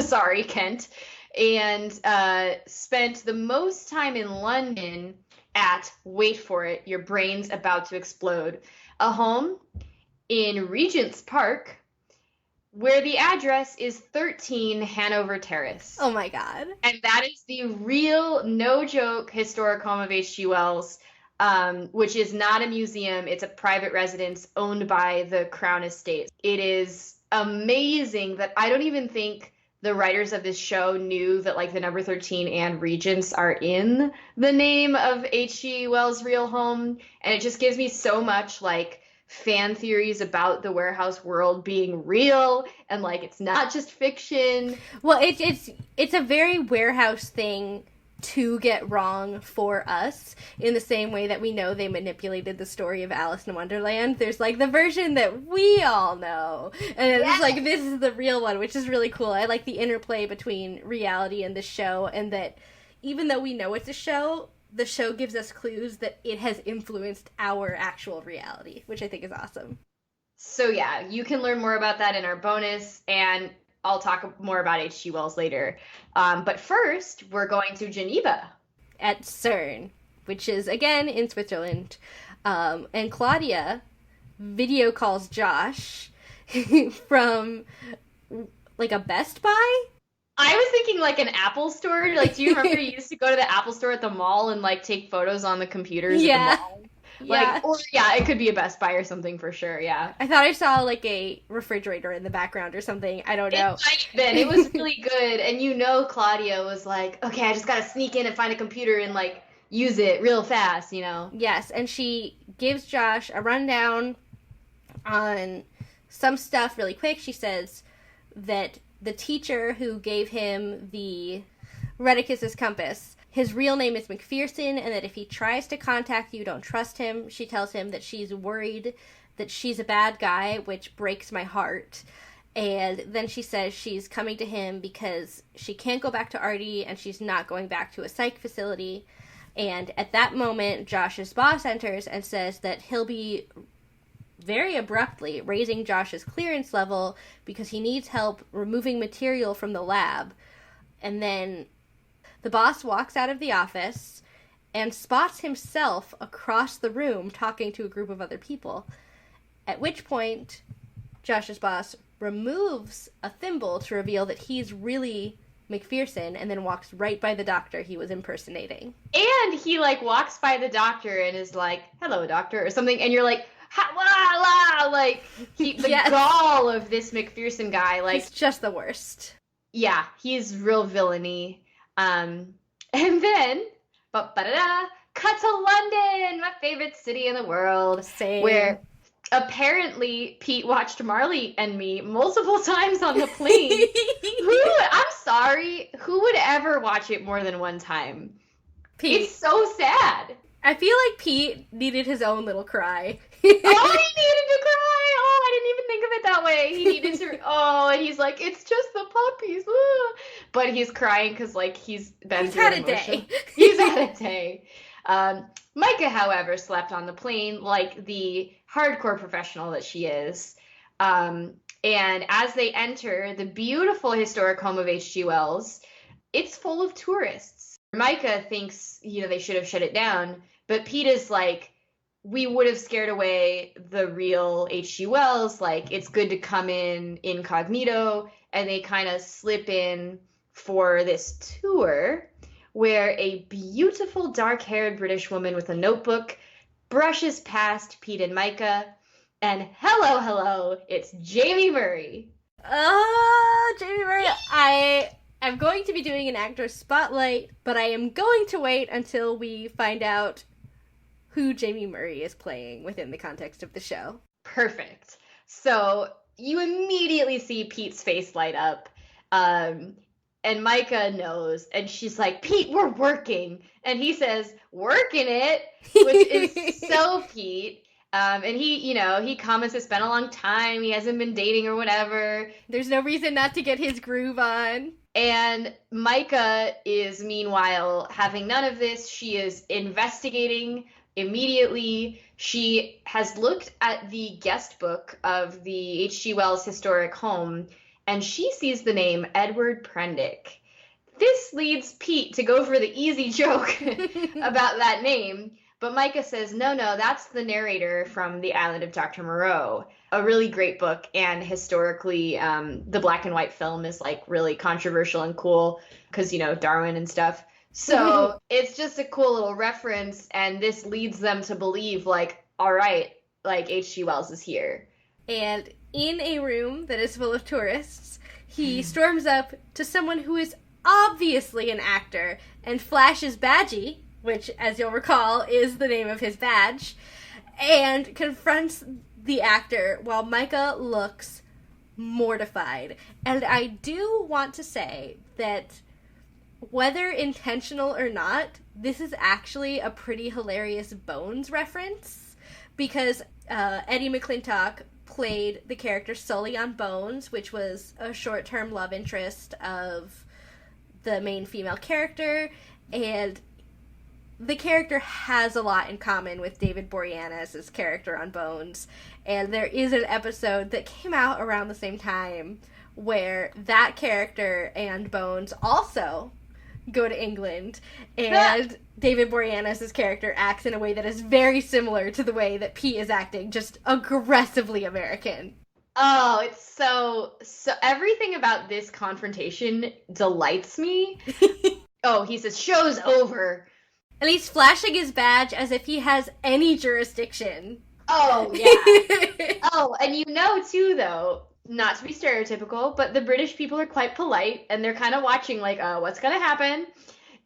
Sorry, Kent. And spent the most time in London at, wait for it, your brain's about to explode, a home in Regent's Park, where the address is 13 Hanover Terrace. Oh my god. And that is the real, no-joke, historic home of H.G. Wells, which is not a museum. It's a private residence owned by the Crown Estate. It is amazing that I don't even think the writers of this show knew that the number 13 and Regents are in the name of H.G. Wells' real home. And it just gives me so much fan theories about the warehouse world being real and it's not just fiction. Well, it's a very warehouse thing to get wrong for us, in the same way that we know they manipulated the story of Alice in Wonderland. There's the version that we all know, and it's this is the real one, which is really cool. I like the interplay between reality and the show, and that even though we know it's a show, the show gives us clues that it has influenced our actual reality, which I think is awesome. So yeah, you can learn more about that in our bonus, and I'll talk more about H.G. Wells later. But first, we're going to Geneva. At CERN, which is, again, in Switzerland. And Claudia video calls Josh from, a Best Buy? I was thinking an Apple store. Do you remember you used to go to the Apple store at the mall and, take photos on the computers at the mall? Yeah. It could be a Best Buy or something for sure, yeah. I thought I saw, a refrigerator in the background or something. I don't know. It might have been. It was really good. And Claudia was okay, I just gotta sneak in and find a computer and, use it real fast, Yes, and she gives Josh a rundown on some stuff really quick. She says that the teacher who gave him the Rheticus's compass, his real name is McPherson, and that if he tries to contact you, don't trust him. She tells him that she's worried that she's a bad guy, which breaks my heart. And then she says she's coming to him because she can't go back to Artie, and she's not going back to a psych facility. And at that moment, Josh's boss enters and says that he'll be very abruptly raising Josh's clearance level because he needs help removing material from the lab. And then the boss walks out of the office and spots himself across the room talking to a group of other people. At which point, Josh's boss removes a thimble to reveal that he's really McPherson, and then walks right by the doctor he was impersonating. And he walks by the doctor and is hello, doctor, or something, and you're ha, la, la, the Yes. gall of this McPherson guy, he's just the worst. Yeah, he's real villainy. And then, ba-da-da, cut to London, my favorite city in the world. Same. Where apparently Pete watched Marley and Me multiple times on the plane. I'm sorry, who would ever watch it more than one time? Pete. It's so sad. I feel like Pete needed his own little cry. Oh, he needed to cry. Oh, I didn't even think of it that way. He needed to. Oh, and he's like, it's just the puppies. But he's crying because, like, he's had a day. He's had a day. Myka, however, slept on the plane like the hardcore professional that she is. And as they enter the beautiful historic home of H.G. Wells, it's full of tourists. Myka thinks, they should have shut it down. But Pete is like, we would have scared away the real H.G. Wells. Like, it's good to come in incognito. And they kind of slip in for this tour where a beautiful dark-haired British woman with a notebook brushes past Pete and Myka. And hello, it's Jaime Murray. Oh, Jaime Murray. I am going to be doing an actor spotlight, but I am going to wait until we find out who Jaime Murray is playing within the context of the show. Perfect. So you immediately see Pete's face light up, and Myka knows, and she's like, Pete, we're working. And he says, working it, which is so Pete. And he comments it's been a long time, he hasn't been dating or whatever. There's no reason not to get his groove on. And Myka is, meanwhile, having none of this. She is investigating immediately. She has looked at the guest book of the H.G. Wells historic home, and she sees the name Edward Prendick. This leads Pete to go for the easy joke about that name, but Myka says, no, that's the narrator from The Island of Dr. Moreau, a really great book, and historically, the black and white film is, like, really controversial and cool, because, Darwin and stuff. So it's just a cool little reference, and this leads them to believe, like, all right, like, H.G. Wells is here. And in a room that is full of tourists, he storms up to someone who is obviously an actor and flashes Badgie, which, as you'll recall, is the name of his badge, and confronts the actor while Myka looks mortified. And I do want to say that whether intentional or not, this is actually a pretty hilarious Bones reference, because Eddie McClintock played the character Sully on Bones, which was a short-term love interest of the main female character, and the character has a lot in common with David Boreanaz's character on Bones, and there is an episode that came out around the same time where that character and Bones also go to England, and David Boreanaz's character acts in a way that is very similar to the way that Pete is acting, just aggressively American. Oh, it's so everything about this confrontation delights me. Oh, he says, show's over. And he's flashing his badge as if he has any jurisdiction. Oh, yeah. Oh, and too, though, not to be stereotypical, but the British people are quite polite, and they're kind of watching, like, what's gonna happen?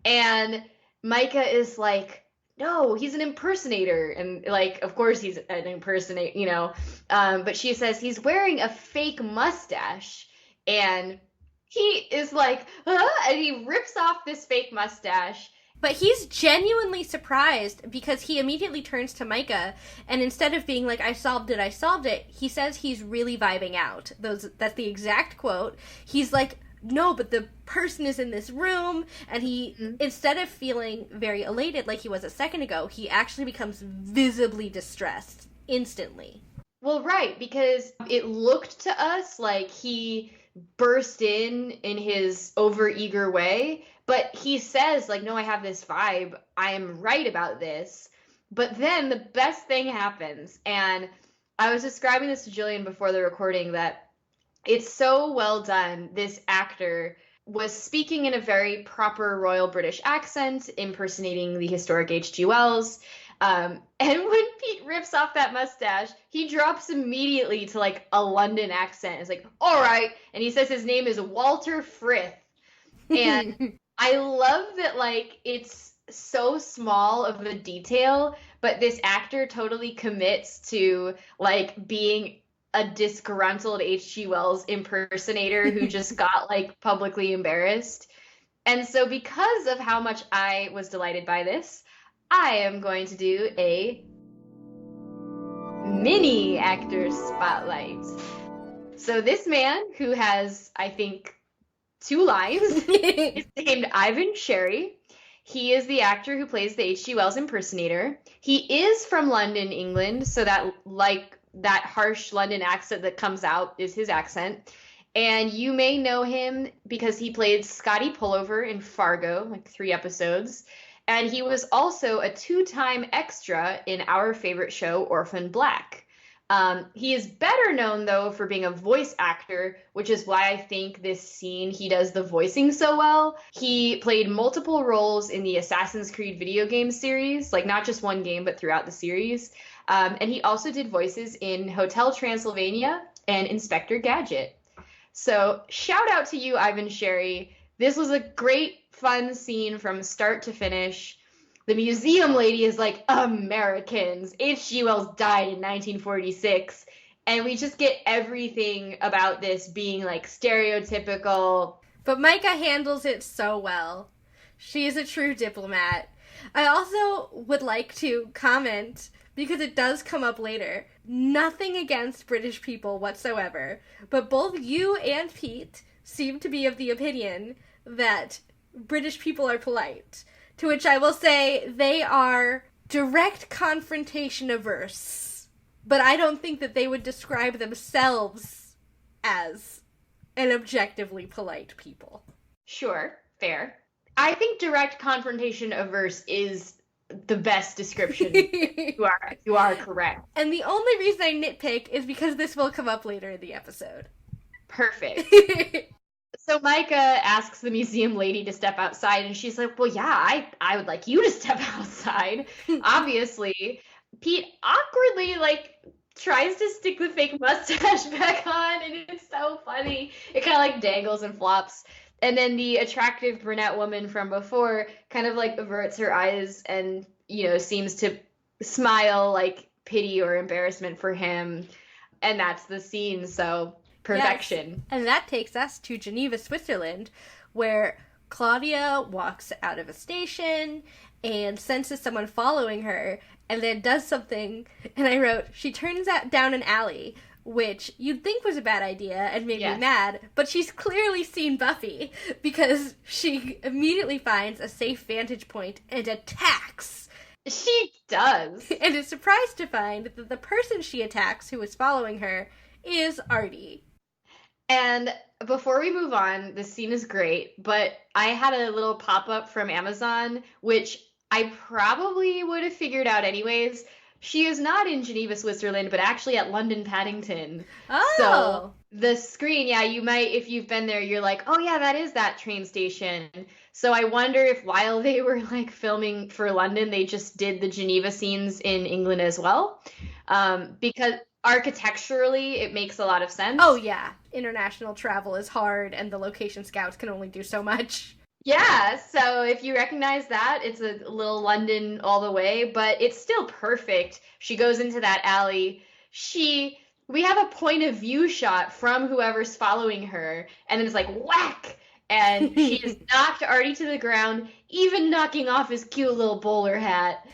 And Myka is like, no, he's an impersonator. And, like, of course he's an impersonator, but she says he's wearing a fake mustache. And he is like, and he rips off this fake mustache. But he's genuinely surprised because he immediately turns to Myka, and instead of being like, I solved it, he says he's really vibing out. That's the exact quote. He's like, no, but the person is in this room, and he, instead of feeling very elated like he was a second ago, he actually becomes visibly distressed instantly. Well, right, because it looked to us like he burst in his overeager way, but he says, like, no, I have this vibe, I am right about this. But then the best thing happens, and I was describing this to Jillian before the recording, that it's so well done. This actor was speaking in a very proper Royal British accent, impersonating the historic H.G. Wells. And when Pete rips off that mustache, he drops immediately to, like, a London accent. It's like, all right. And he says his name is Walter Frith. And I love that, like, it's so small of a detail, but this actor totally commits to like being a disgruntled H.G. Wells impersonator who just got like publicly embarrassed. And so because of how much I was delighted by this, I am going to do a mini actor spotlight. So this man, who has, I think, 2 lines, is named Ivan Sherry. He is the actor who plays the H.G. Wells impersonator. He is from London, England, so that that harsh London accent that comes out is his accent. And you may know him because he played Scotty Pullover in Fargo, like 3 episodes. And he was also a 2-time extra in our favorite show, Orphan Black. He is better known, though, for being a voice actor, which is why I think this scene he does the voicing so well. He played multiple roles in the Assassin's Creed video game series, like not just one game, but throughout the series. And he also did voices in Hotel Transylvania and Inspector Gadget. So shout out to you, Ivan Sherry. This was a great, fun scene from start to finish. The museum lady is like, Americans. H.G. Wells died in 1946. And we just get everything about this being like stereotypical. But Myka handles it so well. She is a true diplomat. I also would like to comment, because it does come up later, nothing against British people whatsoever, but both you and Pete seem to be of the opinion that British people are polite. To which I will say they are direct confrontation averse. But I don't think that they would describe themselves as an objectively polite people. Sure, fair. I think direct confrontation averse is the best description. You are correct. And the only reason I nitpick is because this will come up later in the episode. Perfect. So Myka asks the museum lady to step outside, and she's like, well, yeah, I would like you to step outside. Obviously, Pete awkwardly, like, tries to stick the fake mustache back on, and it's so funny. It kind of, like, dangles and flops. And then the attractive brunette woman from before kind of, like, averts her eyes and, you know, seems to smile, like, pity or embarrassment for him. And that's the scene, so... perfection. Yes. And that takes us to Geneva, Switzerland, where Claudia walks out of a station and senses someone following her and then does something. And I wrote, she turns down an alley, which you'd think was a bad idea and made me mad, but she's clearly seen Buffy because she immediately finds a safe vantage point and attacks. She does. And is surprised to find that the person she attacks who is following her is Artie. And before we move on, this scene is great, but I had a little pop-up from Amazon, which I probably would have figured out anyways. She is not in Geneva, Switzerland, but actually at London Paddington. Oh! So the screen, yeah, you might, if you've been there, you're like, oh yeah, that is that train station. So I wonder if while they were like filming for London, they just did the Geneva scenes in England as well. Because architecturally, it makes a lot of sense. Oh, yeah. International travel is hard, and the location scouts can only do so much. Yeah, so if you recognize that, it's a little London all the way, but it's still perfect. She goes into that alley. We have a point of view shot from whoever's following her, and then it's like, whack! And she has knocked Artie to the ground, even knocking off his cute little bowler hat.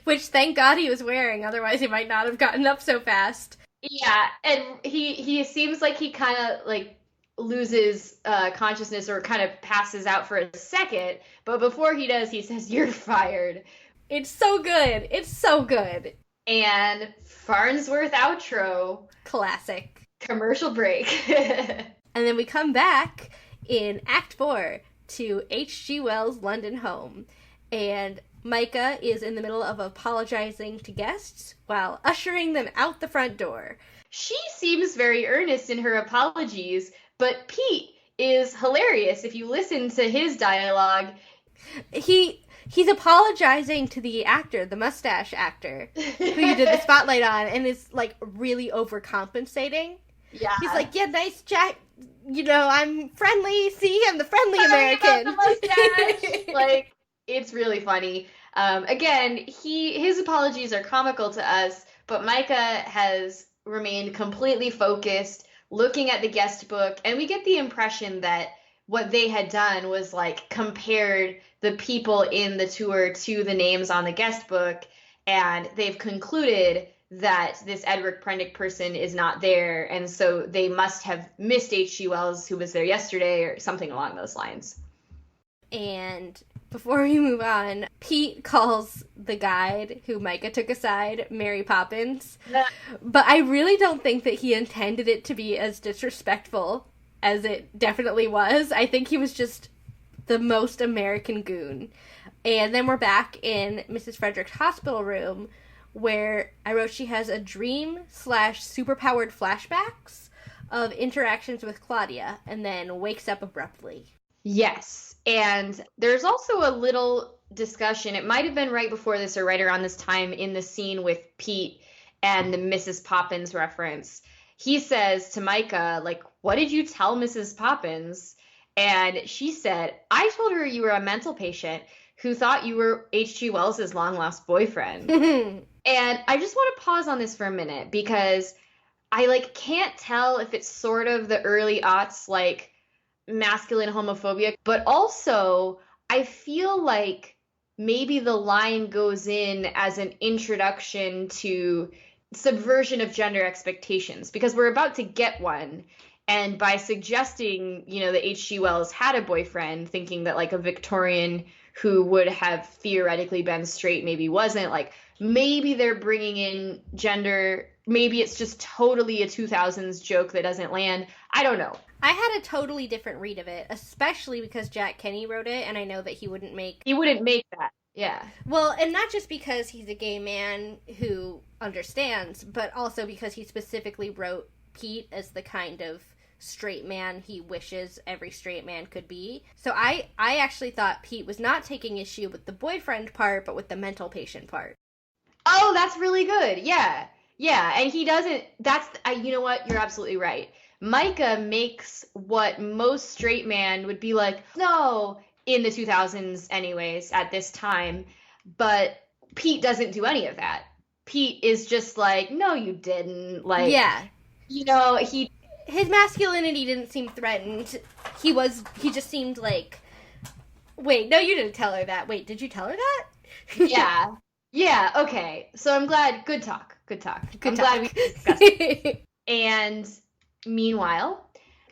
Which, thank God he was wearing, otherwise he might not have gotten up so fast. Yeah, and he seems like he kind of, like, loses consciousness or kind of passes out for a second, but before he does, he says, "You're fired." It's so good. It's so good. And Farnsworth outro. Classic. Commercial break. And then we come back in Act 4 to H.G. Wells' London home. And Myka is in the middle of apologizing to guests while ushering them out the front door. She seems very earnest in her apologies, but Pete is hilarious if you listen to his dialogue. He's apologizing to the actor, the mustache actor, who you did the spotlight on, and is, like, really overcompensating. Yeah. He's like, yeah, nice Jack. You know, I'm friendly. See, I'm the friendly American. Like, It's really funny. Again, his apologies are comical to us, but Myka has remained completely focused, looking at the guest book, and we get the impression that what they had done was like compared the people in the tour to the names on the guest book, and they've concluded that this Edward Prendick person is not there, and so they must have missed H.G. Wells, who was there yesterday, or something along those lines. And before we move on, Pete calls the guide who Myka took aside Mary Poppins. But I really don't think that he intended it to be as disrespectful as it definitely was. I think he was just the most American goon. And then we're back in Mrs. Frederick's hospital room, where I wrote she has a dream/superpowered flashbacks of interactions with Claudia, and then wakes up abruptly. Yes, and there's also a little discussion, it might have been right before this or right around this time, in the scene with Pete and the Mrs. Poppins reference. He says to Myka, like, what did you tell Mrs. Poppins? And she said, I told her you were a mental patient who thought you were H.G. Wells' long-lost boyfriend. And I just want to pause on this for a minute, because I, like, can't tell if it's sort of the early aughts, like, masculine homophobia, but also I feel like maybe the line goes in as an introduction to subversion of gender expectations, because we're about to get one. And by suggesting, that H.G. Wells had a boyfriend, thinking that like a Victorian who would have theoretically been straight maybe wasn't, like maybe they're bringing in gender. Maybe it's just totally a 2000s joke that doesn't land. I don't know. I had a totally different read of it, especially because Jack Kenny wrote it, and I know that he wouldn't make that. Yeah. Well, and not just because he's a gay man who understands, but also because he specifically wrote Pete as the kind of straight man he wishes every straight man could be. So I actually thought Pete was not taking issue with the boyfriend part, but with the mental patient part. Oh, that's really good. Yeah. Yeah, and he doesn't, you know what, you're absolutely right. Myka makes what most straight man would be like, no, in the 2000s anyways, at this time, but Pete doesn't do any of that. Pete is just like, no, you didn't, like, yeah, his masculinity didn't seem threatened. He just seemed like, wait, no, you didn't tell her that. Wait, did you tell her that? Yeah, okay, so I'm glad, good talk. Glad we discussed it. And meanwhile,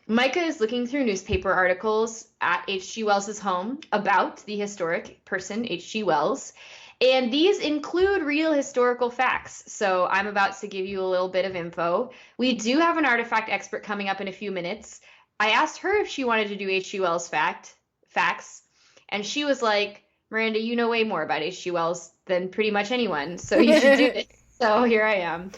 Myka is looking through newspaper articles at H.G. Wells' home about the historic person, H.G. Wells, and these include real historical facts. So I'm about to give you a little bit of info. We do have an artifact expert coming up in a few minutes. I asked her if she wanted to do H.G. Wells facts, and she was like, Miranda, you know way more about H.G. Wells than pretty much anyone, so you should do this. So here I am.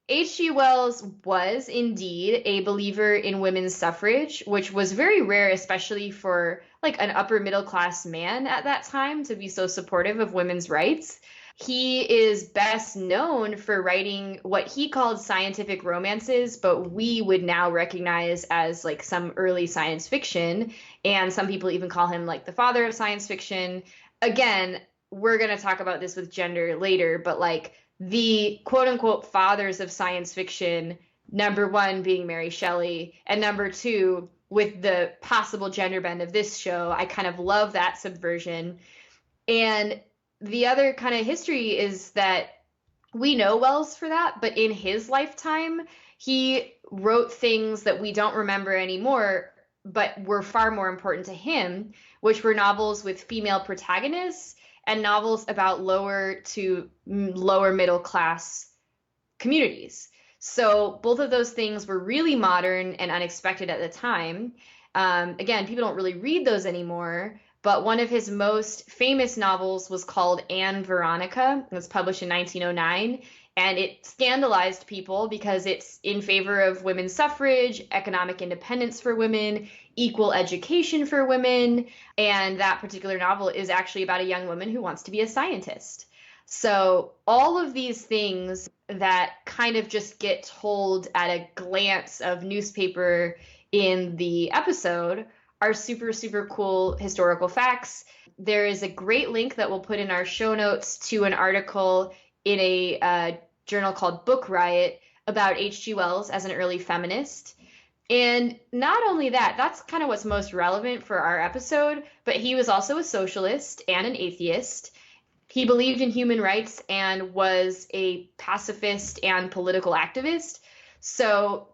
H.G. Wells was indeed a believer in women's suffrage, which was very rare, especially for like an upper middle class man at that time to be so supportive of women's rights. He is best known for writing what he called scientific romances, but we would now recognize as like some early science fiction. And some people even call him like the father of science fiction. Again, we're going to talk about this with gender later, but like the quote unquote fathers of science fiction, number one being Mary Shelley, and number two, with the possible gender bend of this show, I kind of love that subversion. And the other kind of history is that we know Wells for that, but in his lifetime, he wrote things that we don't remember anymore, but were far more important to him, which were novels with female protagonists and novels about lower to lower middle class communities. So both of those things were really modern and unexpected at the time. Again, people don't really read those anymore, but one of his most famous novels was called Anne Veronica. It was published in 1909, and it scandalized people because it's in favor of women's suffrage, economic independence for women, equal education for women, and that particular novel is actually about a young woman who wants to be a scientist. So all of these things that kind of just get told at a glance of newspaper in the episode are super, super cool historical facts. There is a great link that we'll put in our show notes to an article in a journal called Book Riot about H.G. Wells as an early feminist. And not only that, that's kind of what's most relevant for our episode, but he was also a socialist and an atheist. He believed in human rights and was a pacifist and political activist. So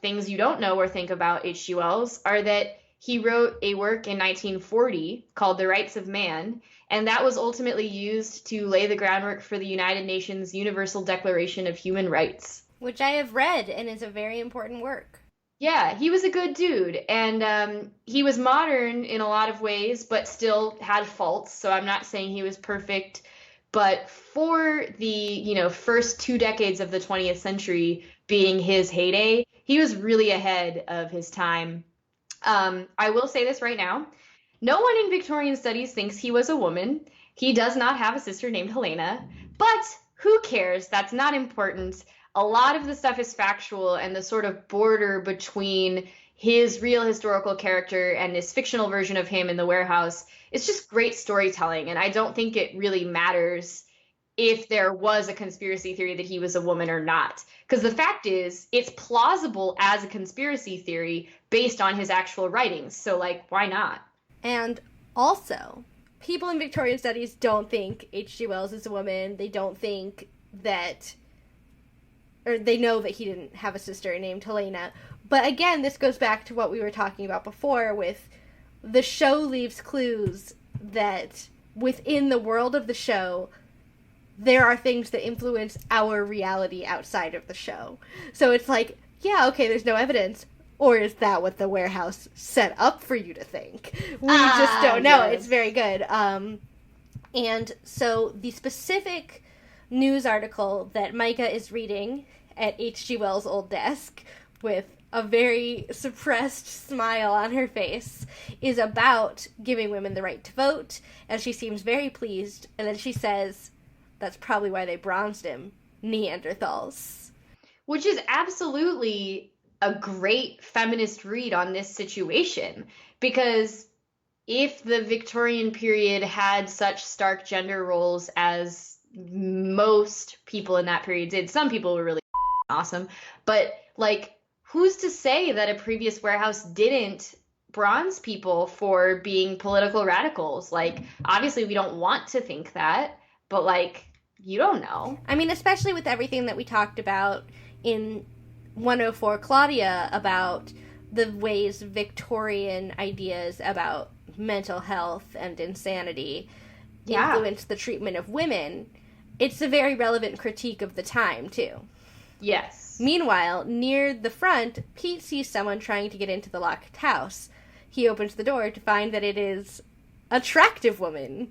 things you don't know or think about H.G. Wells are that he wrote a work in 1940 called The Rights of Man, and that was ultimately used to lay the groundwork for the United Nations Universal Declaration of Human Rights. Which I have read and is a very important work. Yeah, he was a good dude, and he was modern in a lot of ways, but still had faults, so I'm not saying he was perfect. But for the, first 2 decades of the 20th century being his heyday, he was really ahead of his time. I will say this right now. No one in Victorian studies thinks he was a woman. He does not have a sister named Helena, but who cares? That's not important. A lot of the stuff is factual, and the sort of border between his real historical character and this fictional version of him in the warehouse is just great storytelling. And I don't think it really matters if there was a conspiracy theory that he was a woman or not. Because the fact is, it's plausible as a conspiracy theory based on his actual writings. So, why not? And also, people in Victorian studies don't think H.G. Wells is a woman. They don't think that, or they know that he didn't have a sister named Helena. But again, this goes back to what we were talking about before with the show leaves clues that within the world of the show, there are things that influence our reality outside of the show. So it's yeah, okay, there's no evidence. Or is that what the warehouse set up for you to think? We just don't know. Yes. It's very good. And so the specific news article that Myka is reading at H.G. Wells' old desk with a very suppressed smile on her face is about giving women the right to vote, and she seems very pleased, and then she says that's probably why they bronzed him, Neanderthals. Which is absolutely a great feminist read on this situation, because if the Victorian period had such stark gender roles as most people in that period did, some people were really awesome, but who's to say that a previous warehouse didn't bronze people for being political radicals? Obviously we don't want to think that, but you don't know. I mean, especially with everything that we talked about in 104 Claudia about the ways Victorian ideas about mental health and insanity influence the treatment of women. It's a very relevant critique of the time, too. Yes. Meanwhile, near the front, Pete sees someone trying to get into the locked house. He opens the door to find that it is an attractive woman.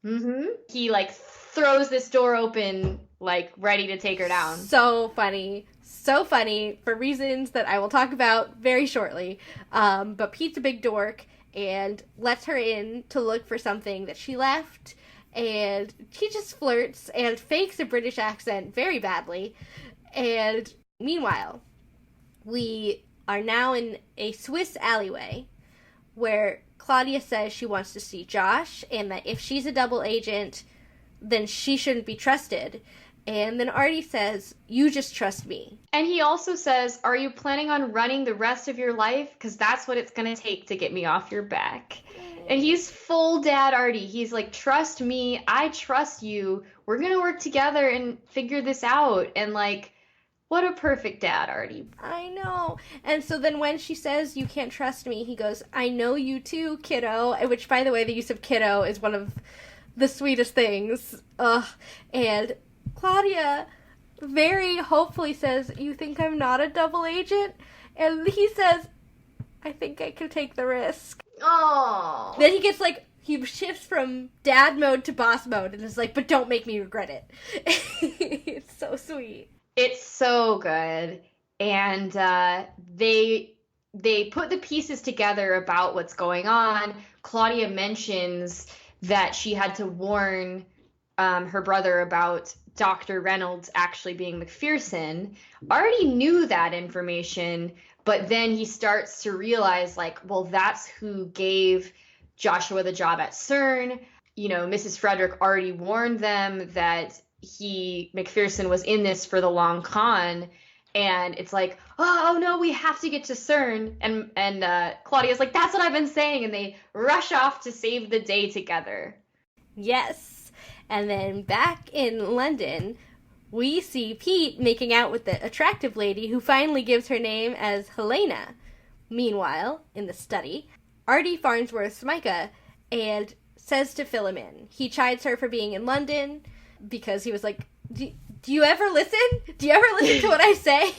Mm-hmm. He, throws this door open, ready to take her down. So funny. So funny for reasons that I will talk about very shortly. But Pete's a big dork and lets her in to look for something that she left. And he just flirts and fakes a British accent very badly. And meanwhile, we are now in a Swiss alleyway where Claudia says she wants to see Josh and that if she's a double agent, then she shouldn't be trusted. And then Artie says, you just trust me. And he also says, are you planning on running the rest of your life? Because that's what it's going to take to get me off your back. And he's full dad Artie. He's trust me. I trust you. We're going to work together and figure this out. And what a perfect dad, Artie. I know. And so then when she says, you can't trust me, he goes, I know you too, kiddo. Which, by the way, the use of kiddo is one of the sweetest things. Ugh. And Claudia very hopefully says, you think I'm not a double agent? And he says, I think I can take the risk. Oh. Then he gets he shifts from dad mode to boss mode and is but don't make me regret it. It's so sweet. It's so good. And they put the pieces together about what's going on. Claudia mentions that she had to warn her brother about Dr. Reynolds actually being McPherson. Artie knew that information, But then he starts to realize, like, well, that's who gave Joshua the job at CERN. You know, Mrs. Frederick already warned them that McPherson was in this for the long con. And it's like, oh no, we have to get to CERN. And Claudia's like, that's what I've been saying. And they rush off to save the day together. Yes. And then back in London, we see Pete making out with the attractive lady who finally gives her name as Helena. Meanwhile, in the study, Artie Farnsworth's Myka and says to fill him in. He chides her for being in London because he was like, do you ever listen? Do you ever listen to what I say?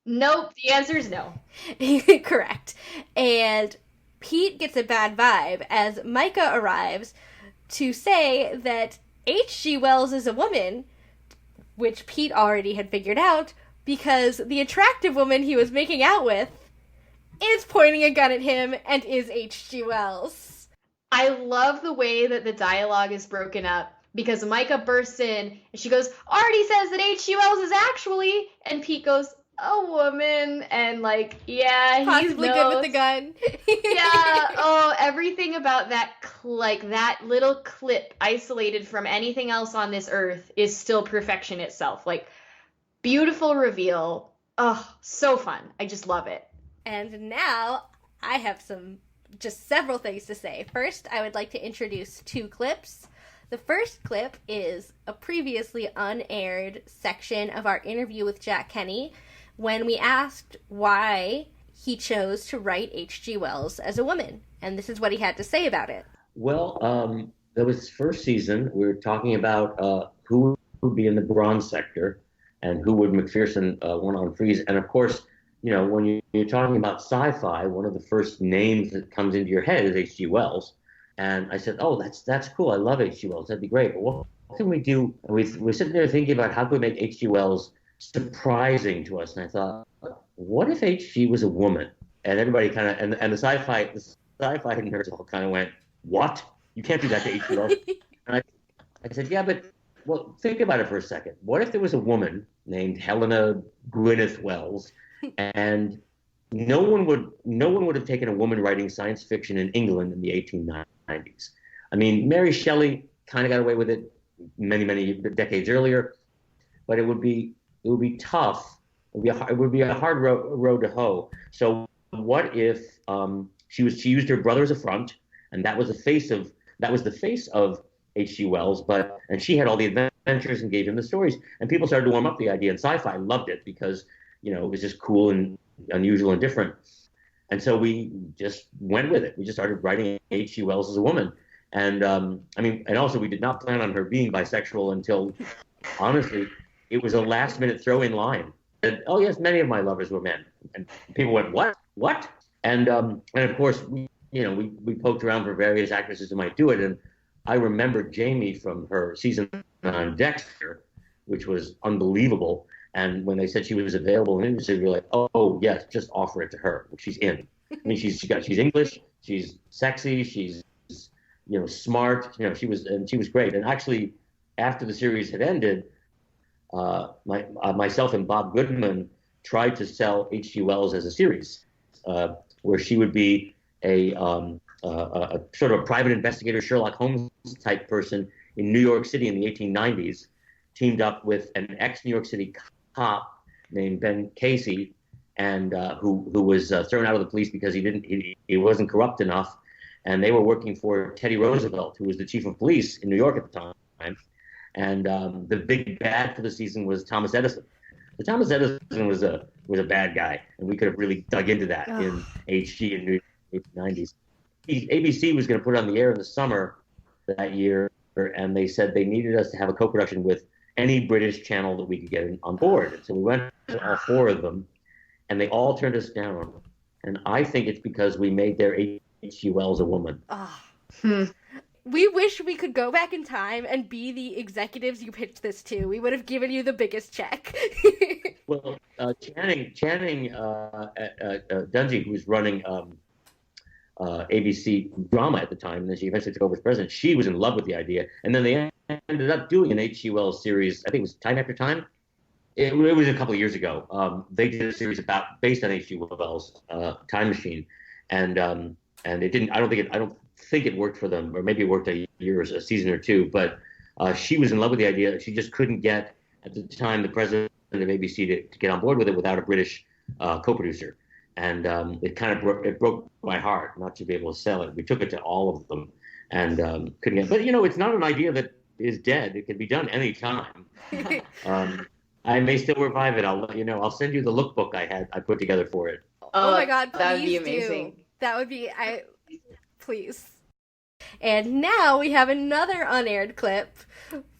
Nope, the answer is no. Correct. And Pete gets a bad vibe as Myka arrives to say that H.G. Wells is a woman, which Pete already had figured out, because the attractive woman he was making out with is pointing a gun at him and is H.G. Wells. I love the way that the dialogue is broken up, because Myka bursts in and she goes, Artie says that H.G. Wells is actually, and Pete goes, a woman, and like, yeah, possibly he's good with the gun. Yeah, oh, everything about that, like, that little clip isolated from anything else on this earth is still perfection itself. Like, beautiful reveal. Oh, so fun. I just love it. And now I have several things to say. First, I would like to introduce 2 clips. The first clip is a previously unaired section of our interview with Jack Kenny when we asked why he chose to write H.G. Wells as a woman. And this is what he had to say about it. Well, that was his first season. We were talking about who would be in the bronze sector and who would McPherson want on freeze. And of course, you know, when you're talking about sci-fi, one of the first names that comes into your head is H.G. Wells. And I said, oh, that's cool. I love H.G. Wells. That'd be great. But what can we do? And we're sitting there thinking about how could we make H.G. Wells surprising to us. And I thought, what if H.G. was a woman? And everybody kind of, and the sci-fi nerds all kind of went, what? You can't do that to H.G. Wells. And I said, yeah, but, well, think about it for a second. What if there was a woman named Helena Gwyneth Wells, and no one would have taken a woman writing science fiction in England in the 1890s. I mean, Mary Shelley kind of got away with it many decades earlier, but it would be tough. It would be a hard road to hoe. So what if she used her brother as a front, and that was the face of H.G. Wells, and she had all the adventures and gave him the stories, and people started to warm up the idea, and sci-fi loved it because, you know, it was just cool and unusual and different. And so we just went with it. We just started writing H.G. Wells as a woman. And and also we did not plan on her being bisexual until, honestly, it was a last minute throw in line. And, oh yes, many of my lovers were men. And people went, what? And of course, we poked around for various actresses who might do it. And I remember Jamie from her season on Dexter, which was unbelievable. And when they said she was available in the industry, we were like, oh yes, just offer it to her. She's in. I mean, she's English, she's sexy, she's, you know, smart. You know, she was great. And actually, after the series had ended, myself and Bob Goodman tried to sell H.G. Wells as a series, where she would be a sort of a private investigator, Sherlock Holmes type person in New York City in the 1890s, teamed up with an ex-New York City cop named Ben Casey, and who was thrown out of the police because he wasn't corrupt enough, and they were working for Teddy Roosevelt, who was the chief of police in New York at the time, and the big bad for the season was Thomas Edison. So Thomas Edison was a bad guy, and we could have really dug into that in HG in the 1890s. ABC was going to put it on the air in the summer that year, and they said they needed us to have a co-production with any British channel that we could get on board. And so we went to all 4 of them, and they all turned us down. And I think it's because we made their H.G. Wells a woman. We wish we could go back in time and be the executives you pitched this to. We would have given you the biggest check. Well, Channing Dungey, who was running ABC drama at the time, and then she eventually took over as president, she was in love with the idea. And then they ended up doing an H.G. Wells series, I think it was Time After Time. It was a couple of years ago. They did a series based on H.G. Wells' Time Machine, and it didn't. I don't think it worked for them, or maybe it worked a season or two. But she was in love with the idea. She just couldn't get at the time the president of ABC to get on board with it without a British co-producer, and it kind of it broke my heart not to be able to sell it. We took it to all of them, and couldn't get. But it's not an idea that is dead. It can be done anytime. I may still revive it. I'll let you know. I'll send you the lookbook I put together for it. Oh my God, that would be please amazing. do. That would be please. And now we have another unaired clip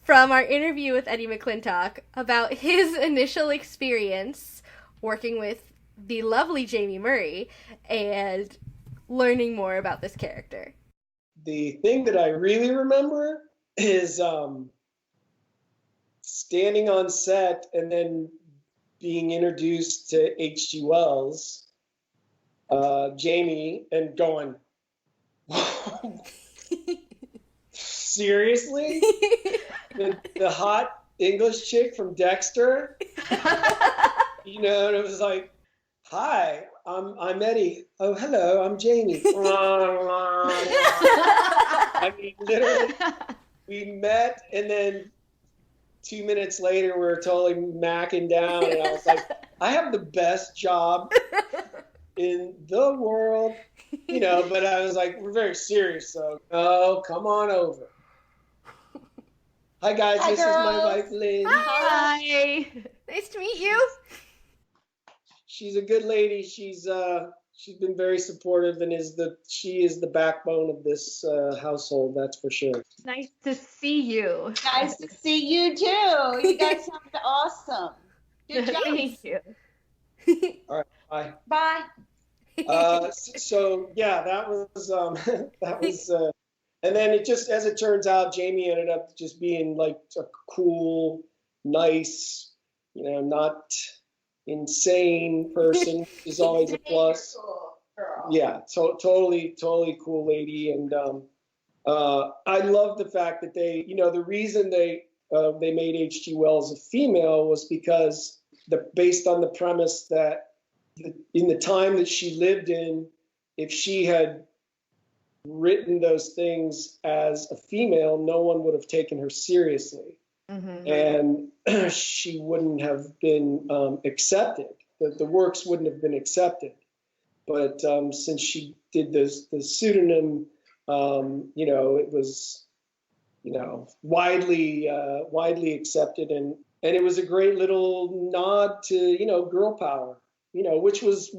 from our interview with Eddie McClintock about his initial experience working with the lovely Jaime Murray and learning more about this character. The thing that I really remember is standing on set and then being introduced to H.G. Wells, Jamie, and going, seriously? The hot English chick from Dexter? And it was like, hi, I'm Eddie. Oh, hello, I'm Jamie. I mean, literally, we met, and then 2 minutes later, we were totally macking down, and I was like, I have the best job in the world, but I was like, we're very serious, so, oh, come on over. Hi, guys. This girls. Is my wife, Lynn. Hi. Nice to meet you. She's a good lady. She's been very supportive and she is the backbone of this household. That's for sure. Nice to see you. Nice to see you too. You guys sound awesome. Good job. Thank you. All right. Bye. So yeah, that was and then it just, as it turns out, Jamie ended up just being like a cool, nice, not insane person, which is always a plus. Yeah, so totally cool lady. And I love the fact that they, the reason they made H.G. Wells a female was because based on the premise that in the time that she lived in, if she had written those things as a female, no one would have taken her seriously. Mm-hmm. And she wouldn't have been accepted. The works wouldn't have been accepted. But since she did the pseudonym, it was, widely accepted, and it was a great little nod to girl power. Which was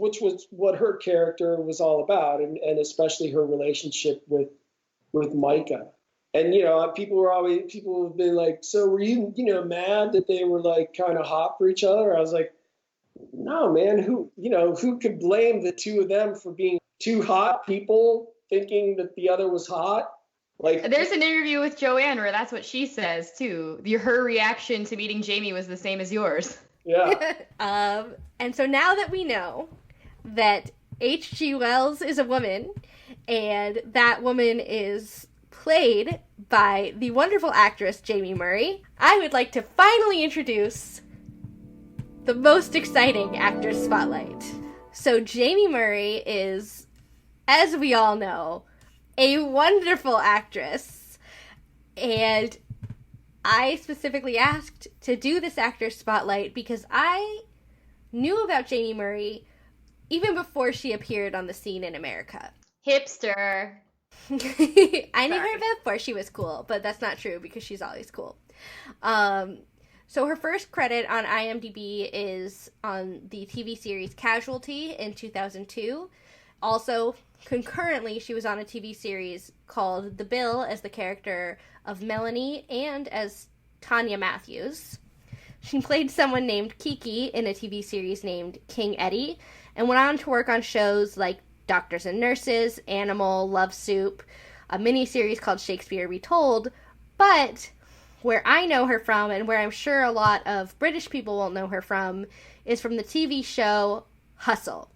what her character was all about, and especially her relationship with Myka. And people have been like, so were you mad that they were like kind of hot for each other? I was like, no, man, who could blame the two of them for being two hot people thinking that the other was hot? Like, there's an interview with Joanne where that's what she says too. Her reaction to meeting Jamie was the same as yours. Yeah. And so now that we know that H.G. Wells is a woman, and that woman is played by the wonderful actress Jaime Murray, I would like to finally introduce the most exciting actress spotlight. So Jaime Murray is, as we all know, a wonderful actress, and I specifically asked to do this actor's spotlight because I knew about Jaime Murray even before she appeared on the scene in America. Hipster. I knew her before she was cool, but that's not true because she's always cool. So her first credit on IMDb is on the TV series Casualty in 2002. Also, concurrently, she was on a TV series called The Bill as the character of Melanie and as Tanya Matthews. She played someone named Kiki in a TV series named King Eddie, and went on to work on shows like Doctors and Nurses, Animal, Love Soup, a miniseries called Shakespeare Retold. But where I know her from, and where I'm sure a lot of British people will know her from, is from the TV show Hustle,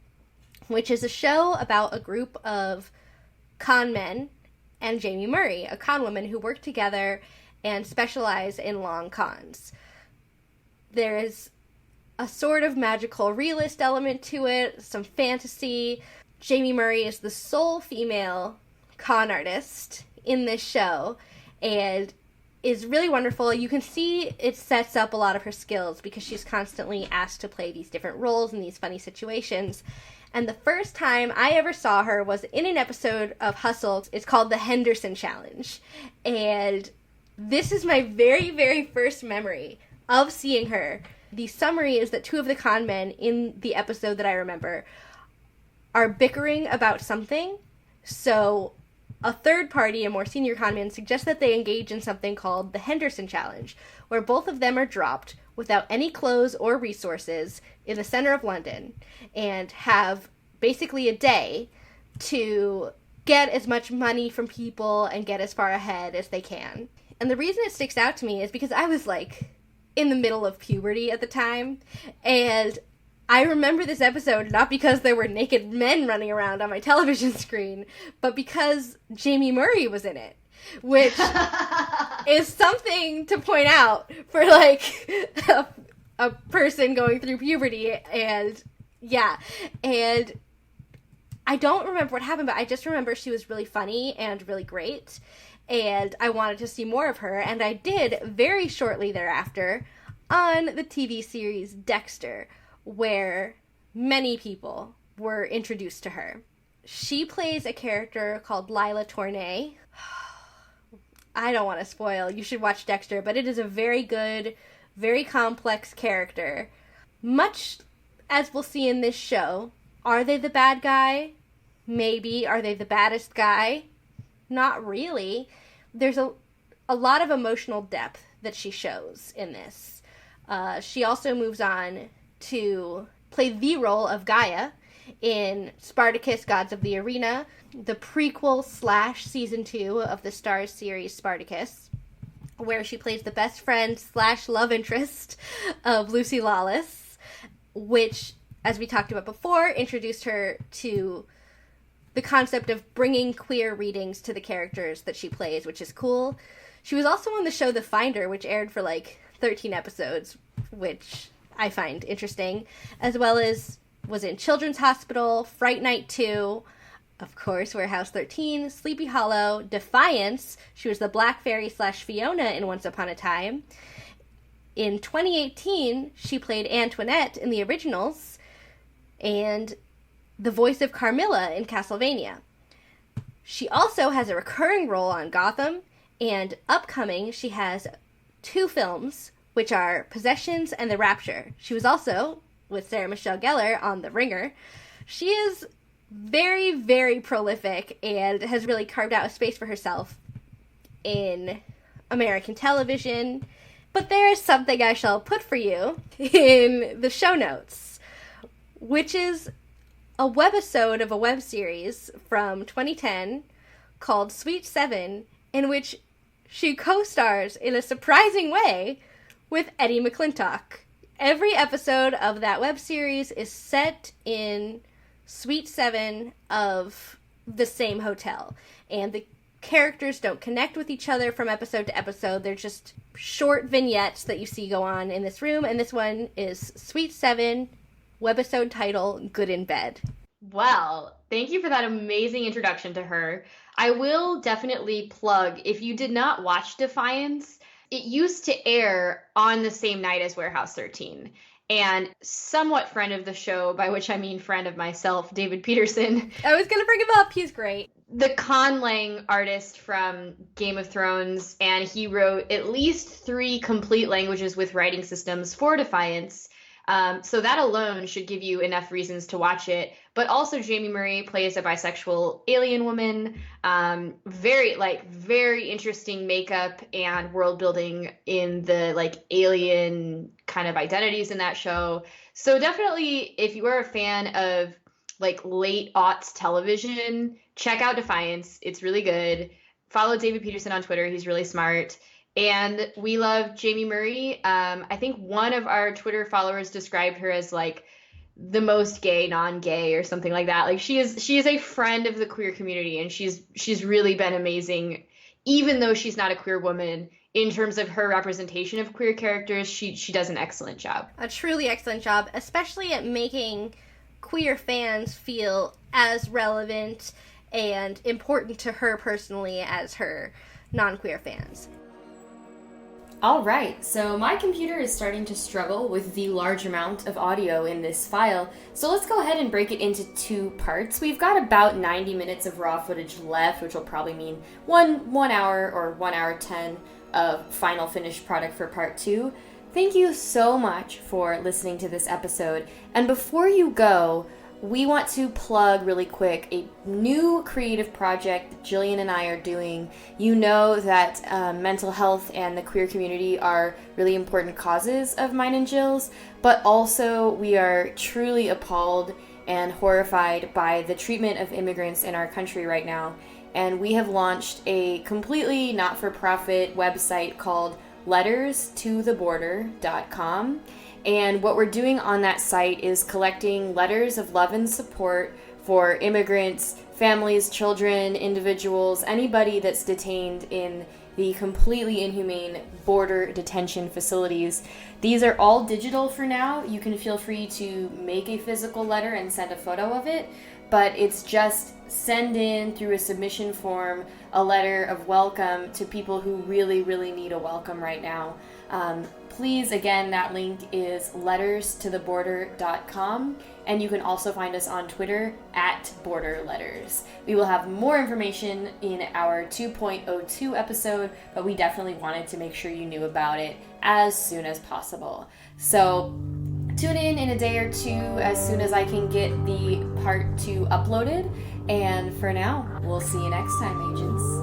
which is a show about a group of con men and Jaime Murray, a con woman who work together and specialize in long cons. There is a sort of magical realist element to it, some fantasy. Jaime Murray is the sole female con artist in this show, and is really wonderful. You can see it sets up a lot of her skills because she's constantly asked to play these different roles in these funny situations. And the first time I ever saw her was in an episode of Hustle. It's called the Henderson Challenge. And this is my very, very first memory of seeing her. The summary is that two of the con men in the episode that I remember are bickering about something. So a third party, a more senior con man, suggests that they engage in something called the Henderson Challenge, where both of them are dropped without any clothes or resources in the center of London and have basically a day to get as much money from people and get as far ahead as they can. And the reason it sticks out to me is because I was like in the middle of puberty at the time, and I remember this episode not because there were naked men running around on my television screen, but because Jaime Murray was in it, which is something to point out for, like, a person going through puberty. And, yeah, and I don't remember what happened, but I just remember she was really funny and really great, and I wanted to see more of her, and I did very shortly thereafter on the TV series Dexter, where many people were introduced to her. She plays a character called Lila Tournay. I don't want to spoil. You should watch Dexter, but it is a very good, very complex character. Much as we'll see in this show, are they the bad guy? Maybe. Are they the baddest guy? Not really. There's a lot of emotional depth that she shows in this. She also moves on to play the role of Gaia in Spartacus, Gods of the Arena, the prequel / season 2 of the Starz series Spartacus, where she plays the best friend / love interest of Lucy Lawless, which, as we talked about before, introduced her to the concept of bringing queer readings to the characters that she plays, which is cool. She was also on the show The Finder, which aired for like 13 episodes, which I find interesting, as well as was in Children's Hospital, Fright Night 2, of course, Warehouse 13, Sleepy Hollow, Defiance. She was the Black Fairy / Fiona in Once Upon a Time. In 2018, she played Antoinette in the originals, and the voice of Carmilla in Castlevania. She also has a recurring role on Gotham, and upcoming, she has 2 films, which are Possessions and The Rapture. She was also with Sarah Michelle Gellar on The Ringer. She is very, very prolific and has really carved out a space for herself in American television. But there is something I shall put for you in the show notes, which is a webisode of a web series from 2010 called Sweet 7, in which she co-stars in a surprising way with Eddie McClintock. Every episode of that web series is set in Suite 7 of the same hotel, and the characters don't connect with each other from episode to episode. They're just short vignettes that you see go on in this room, and this one is Suite 7, webisode title, Good in Bed. Well, thank you for that amazing introduction to her. I will definitely plug, if you did not watch Defiance, it used to air on the same night as Warehouse 13. And somewhat friend of the show, by which I mean friend of myself, David Peterson. I was going to bring him up. He's great. The conlang artist from Game of Thrones, and he wrote at least 3 complete languages with writing systems for Defiance. So that alone should give you enough reasons to watch it. But also Jaime Murray plays a bisexual alien woman. Very interesting makeup and world building in the alien kind of identities in that show. So definitely, if you are a fan of late aughts television, check out Defiance. It's really good. Follow David Peterson on Twitter. He's really smart. And we love Jaime Murray. I think one of our Twitter followers described her as the most gay non-gay or something like that. She is a friend of the queer community, and she's really been amazing. Even though she's not a queer woman in terms of her representation of queer characters, she does an excellent job. A truly excellent job, especially at making queer fans feel as relevant and important to her personally as her non-queer fans. All right, so my computer is starting to struggle with the large amount of audio in this file, so let's go ahead and break it into 2 parts. We've got about 90 minutes of raw footage left, which will probably mean one hour or 1 hour 10 of final finished product for part 2. Thank you so much for listening to this episode, and before you go, we want to plug really quick a new creative project that Jillian and I are doing. You know that mental health and the queer community are really important causes of mine and Jill's, but also we are truly appalled and horrified by the treatment of immigrants in our country right now. And we have launched a completely not-for-profit website called letterstotheborder.com. And what we're doing on that site is collecting letters of love and support for immigrants, families, children, individuals, anybody that's detained in the completely inhumane border detention facilities. These are all digital for now. You can feel free to make a physical letter and send a photo of it, but it's just send in through a submission form a letter of welcome to people who really, really need a welcome right now. Please, again, that link is letterstotheborder.com, and you can also find us on Twitter @borderletters. We will have more information in our 2.02 episode, but we definitely wanted to make sure you knew about it as soon as possible. So tune in a day or two as soon as I can get the part 2 uploaded, and for now, we'll see you next time, agents.